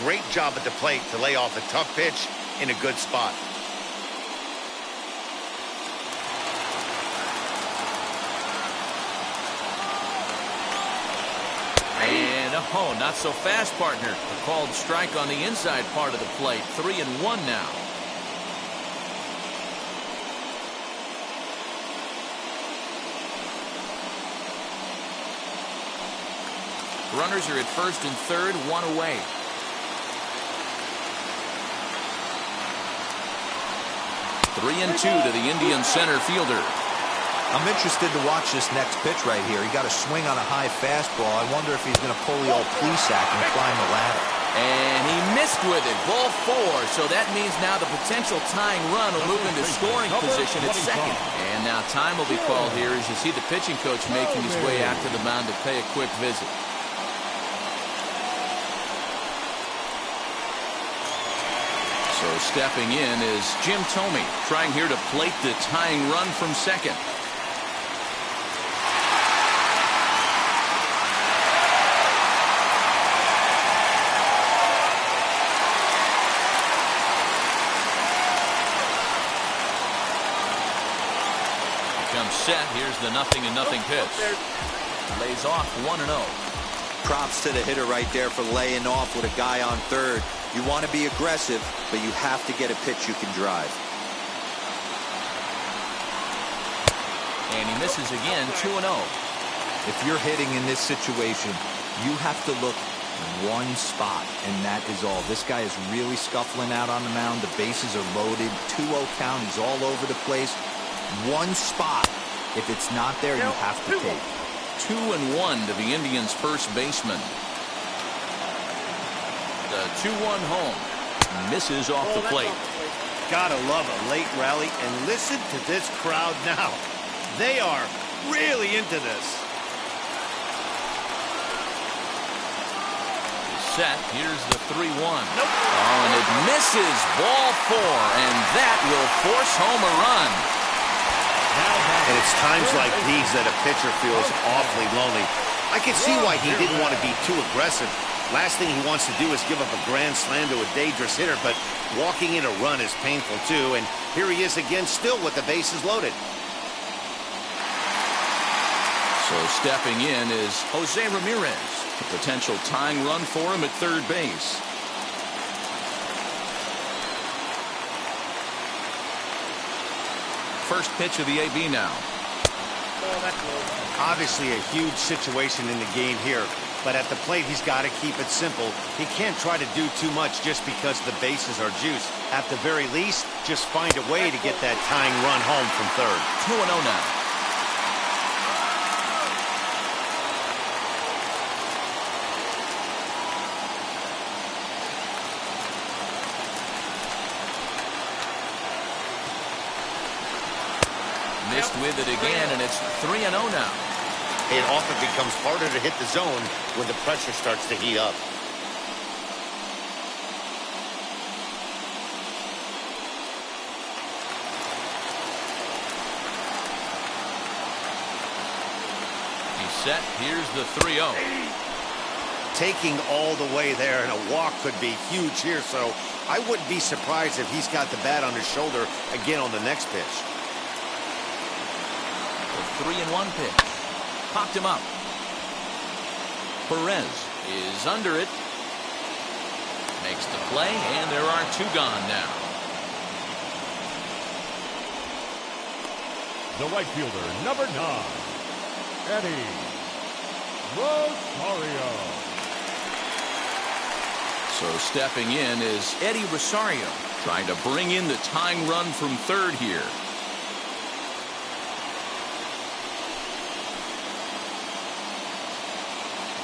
Great job at the plate to lay off a tough pitch in a good spot. And oh, not so fast, partner. A called strike on the inside part of the plate. 3-1 now. Runners are at first and third, 1 away. Three and 2 to the Indian center fielder. I'm interested to watch this next pitch right here. He got a swing on a high fastball. I wonder if he's going to pull the old Plesac and climb the ladder. And he missed with it. Ball 4. So that means now the potential tying run will move into scoring position at second. And now time will be called here as you see the pitching coach making his way out to the mound to pay a quick visit. So stepping in is Jim Thome, trying here to plate the tying run from second. Comes set. Here's the 0-0 pitch. Lays off 1-0. Props to the hitter right there for laying off with a guy on third. You want to be aggressive, but you have to get a pitch you can drive. And he misses again, 2-0. If you're hitting in this situation, you have to look one spot, and that is all. This guy is really scuffling out on the mound. The bases are loaded. 2-0 count. He's all over the place. One spot. If it's not there, you have to take. 2-1 to the Indians' first baseman. The 2-1 home. Misses off the plate. Gotta love a late rally, and listen to this crowd now. They are really into this. Set. Here's the 3-1. Nope. Oh, and it misses. Ball 4, and that will force home a run. And it's times like these that a pitcher feels awfully lonely. I can see why he didn't want to be too aggressive. Last thing he wants to do is give up a grand slam to a dangerous hitter, but walking in a run is painful too, and here he is again, still with the bases loaded. So stepping in is Jose Ramirez. A potential tying run for him at third base. First pitch of the AB now. Obviously a huge situation in the game here, but at the plate he's got to keep it simple. He can't try to do too much just because the bases are juiced. At the very least, just find a way to get that tying run home from third. 2-0 now. Missed with it again, and it's 3-0 now. It often becomes harder to hit the zone when the pressure starts to heat up. He's set. Here's the 3-0. Taking all the way there, and a walk could be huge here, so I wouldn't be surprised if he's got the bat on his shoulder again on the next pitch. 3-1 pitch. Popped him up. Perez is under it. Makes the play, and there are 2 gone now. The right fielder, number 9, Eddie Rosario. So stepping in is Eddie Rosario, trying to bring in the tying run from third here.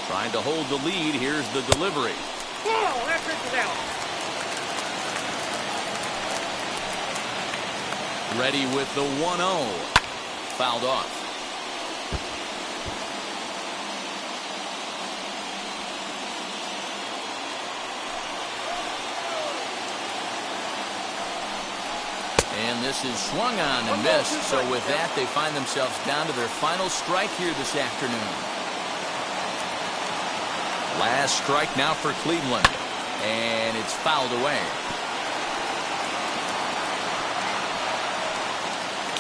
Trying to hold the lead. Here's the delivery. Whoa, that pitch is out. Ready with the 1-0. Fouled off. And this is swung on and missed. So with that, they find themselves down to their final strike here this afternoon. Last strike now for Cleveland, and it's fouled away.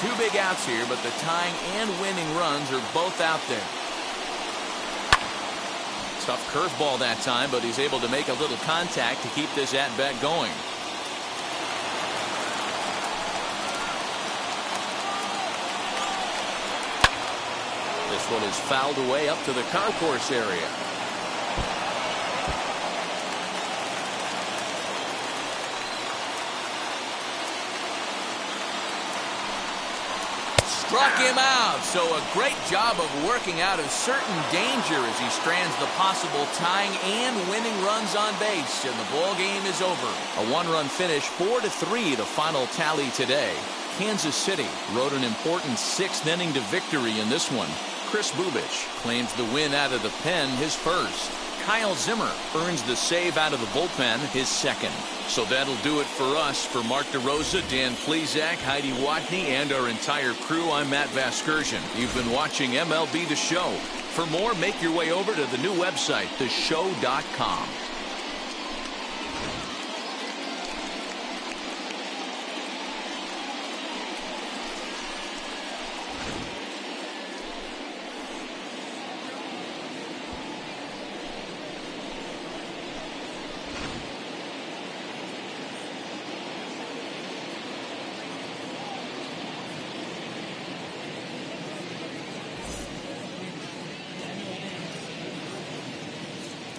2 big outs here, but the tying and winning runs are both out there. Tough curveball that time, but he's able to make a little contact to keep this at-bat going. This one is fouled away up to the concourse area. Struck him out. So a great job of working out of certain danger as he strands the possible tying and winning runs on base. And the ball game is over. A 1-run finish, 4-3 the final tally today. Kansas City rode an important 6th inning to victory in this one. Chris Bubich claims the win out of the pen, his first. Kyle Zimmer earns the save out of the bullpen, his second. So that'll do it for us. For Mark DeRosa, Dan Plesac, Heidi Watney, and our entire crew, I'm Matt Vasgersian. You've been watching MLB The Show. For more, make your way over to the new website, theshow.com.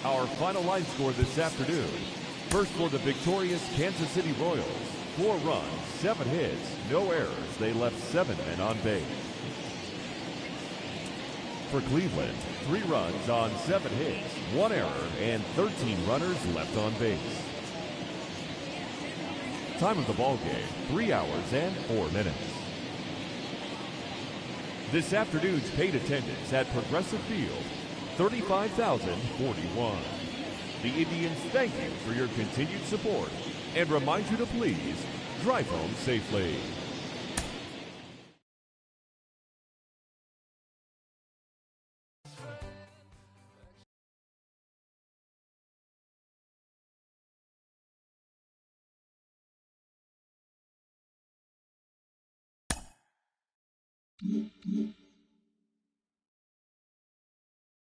Our final line score this afternoon. First for the victorious Kansas City Royals. 4 runs, 7 hits, no errors. They left 7 men on base. for Cleveland. 3 runs on 7 hits, 1 error, and 13 runners left on base. Time of the ball game, 3 hours and 4 minutes. This afternoon's paid attendance at Progressive Field, 35,041. The Indians thank you for your continued support and remind you to please drive home safely.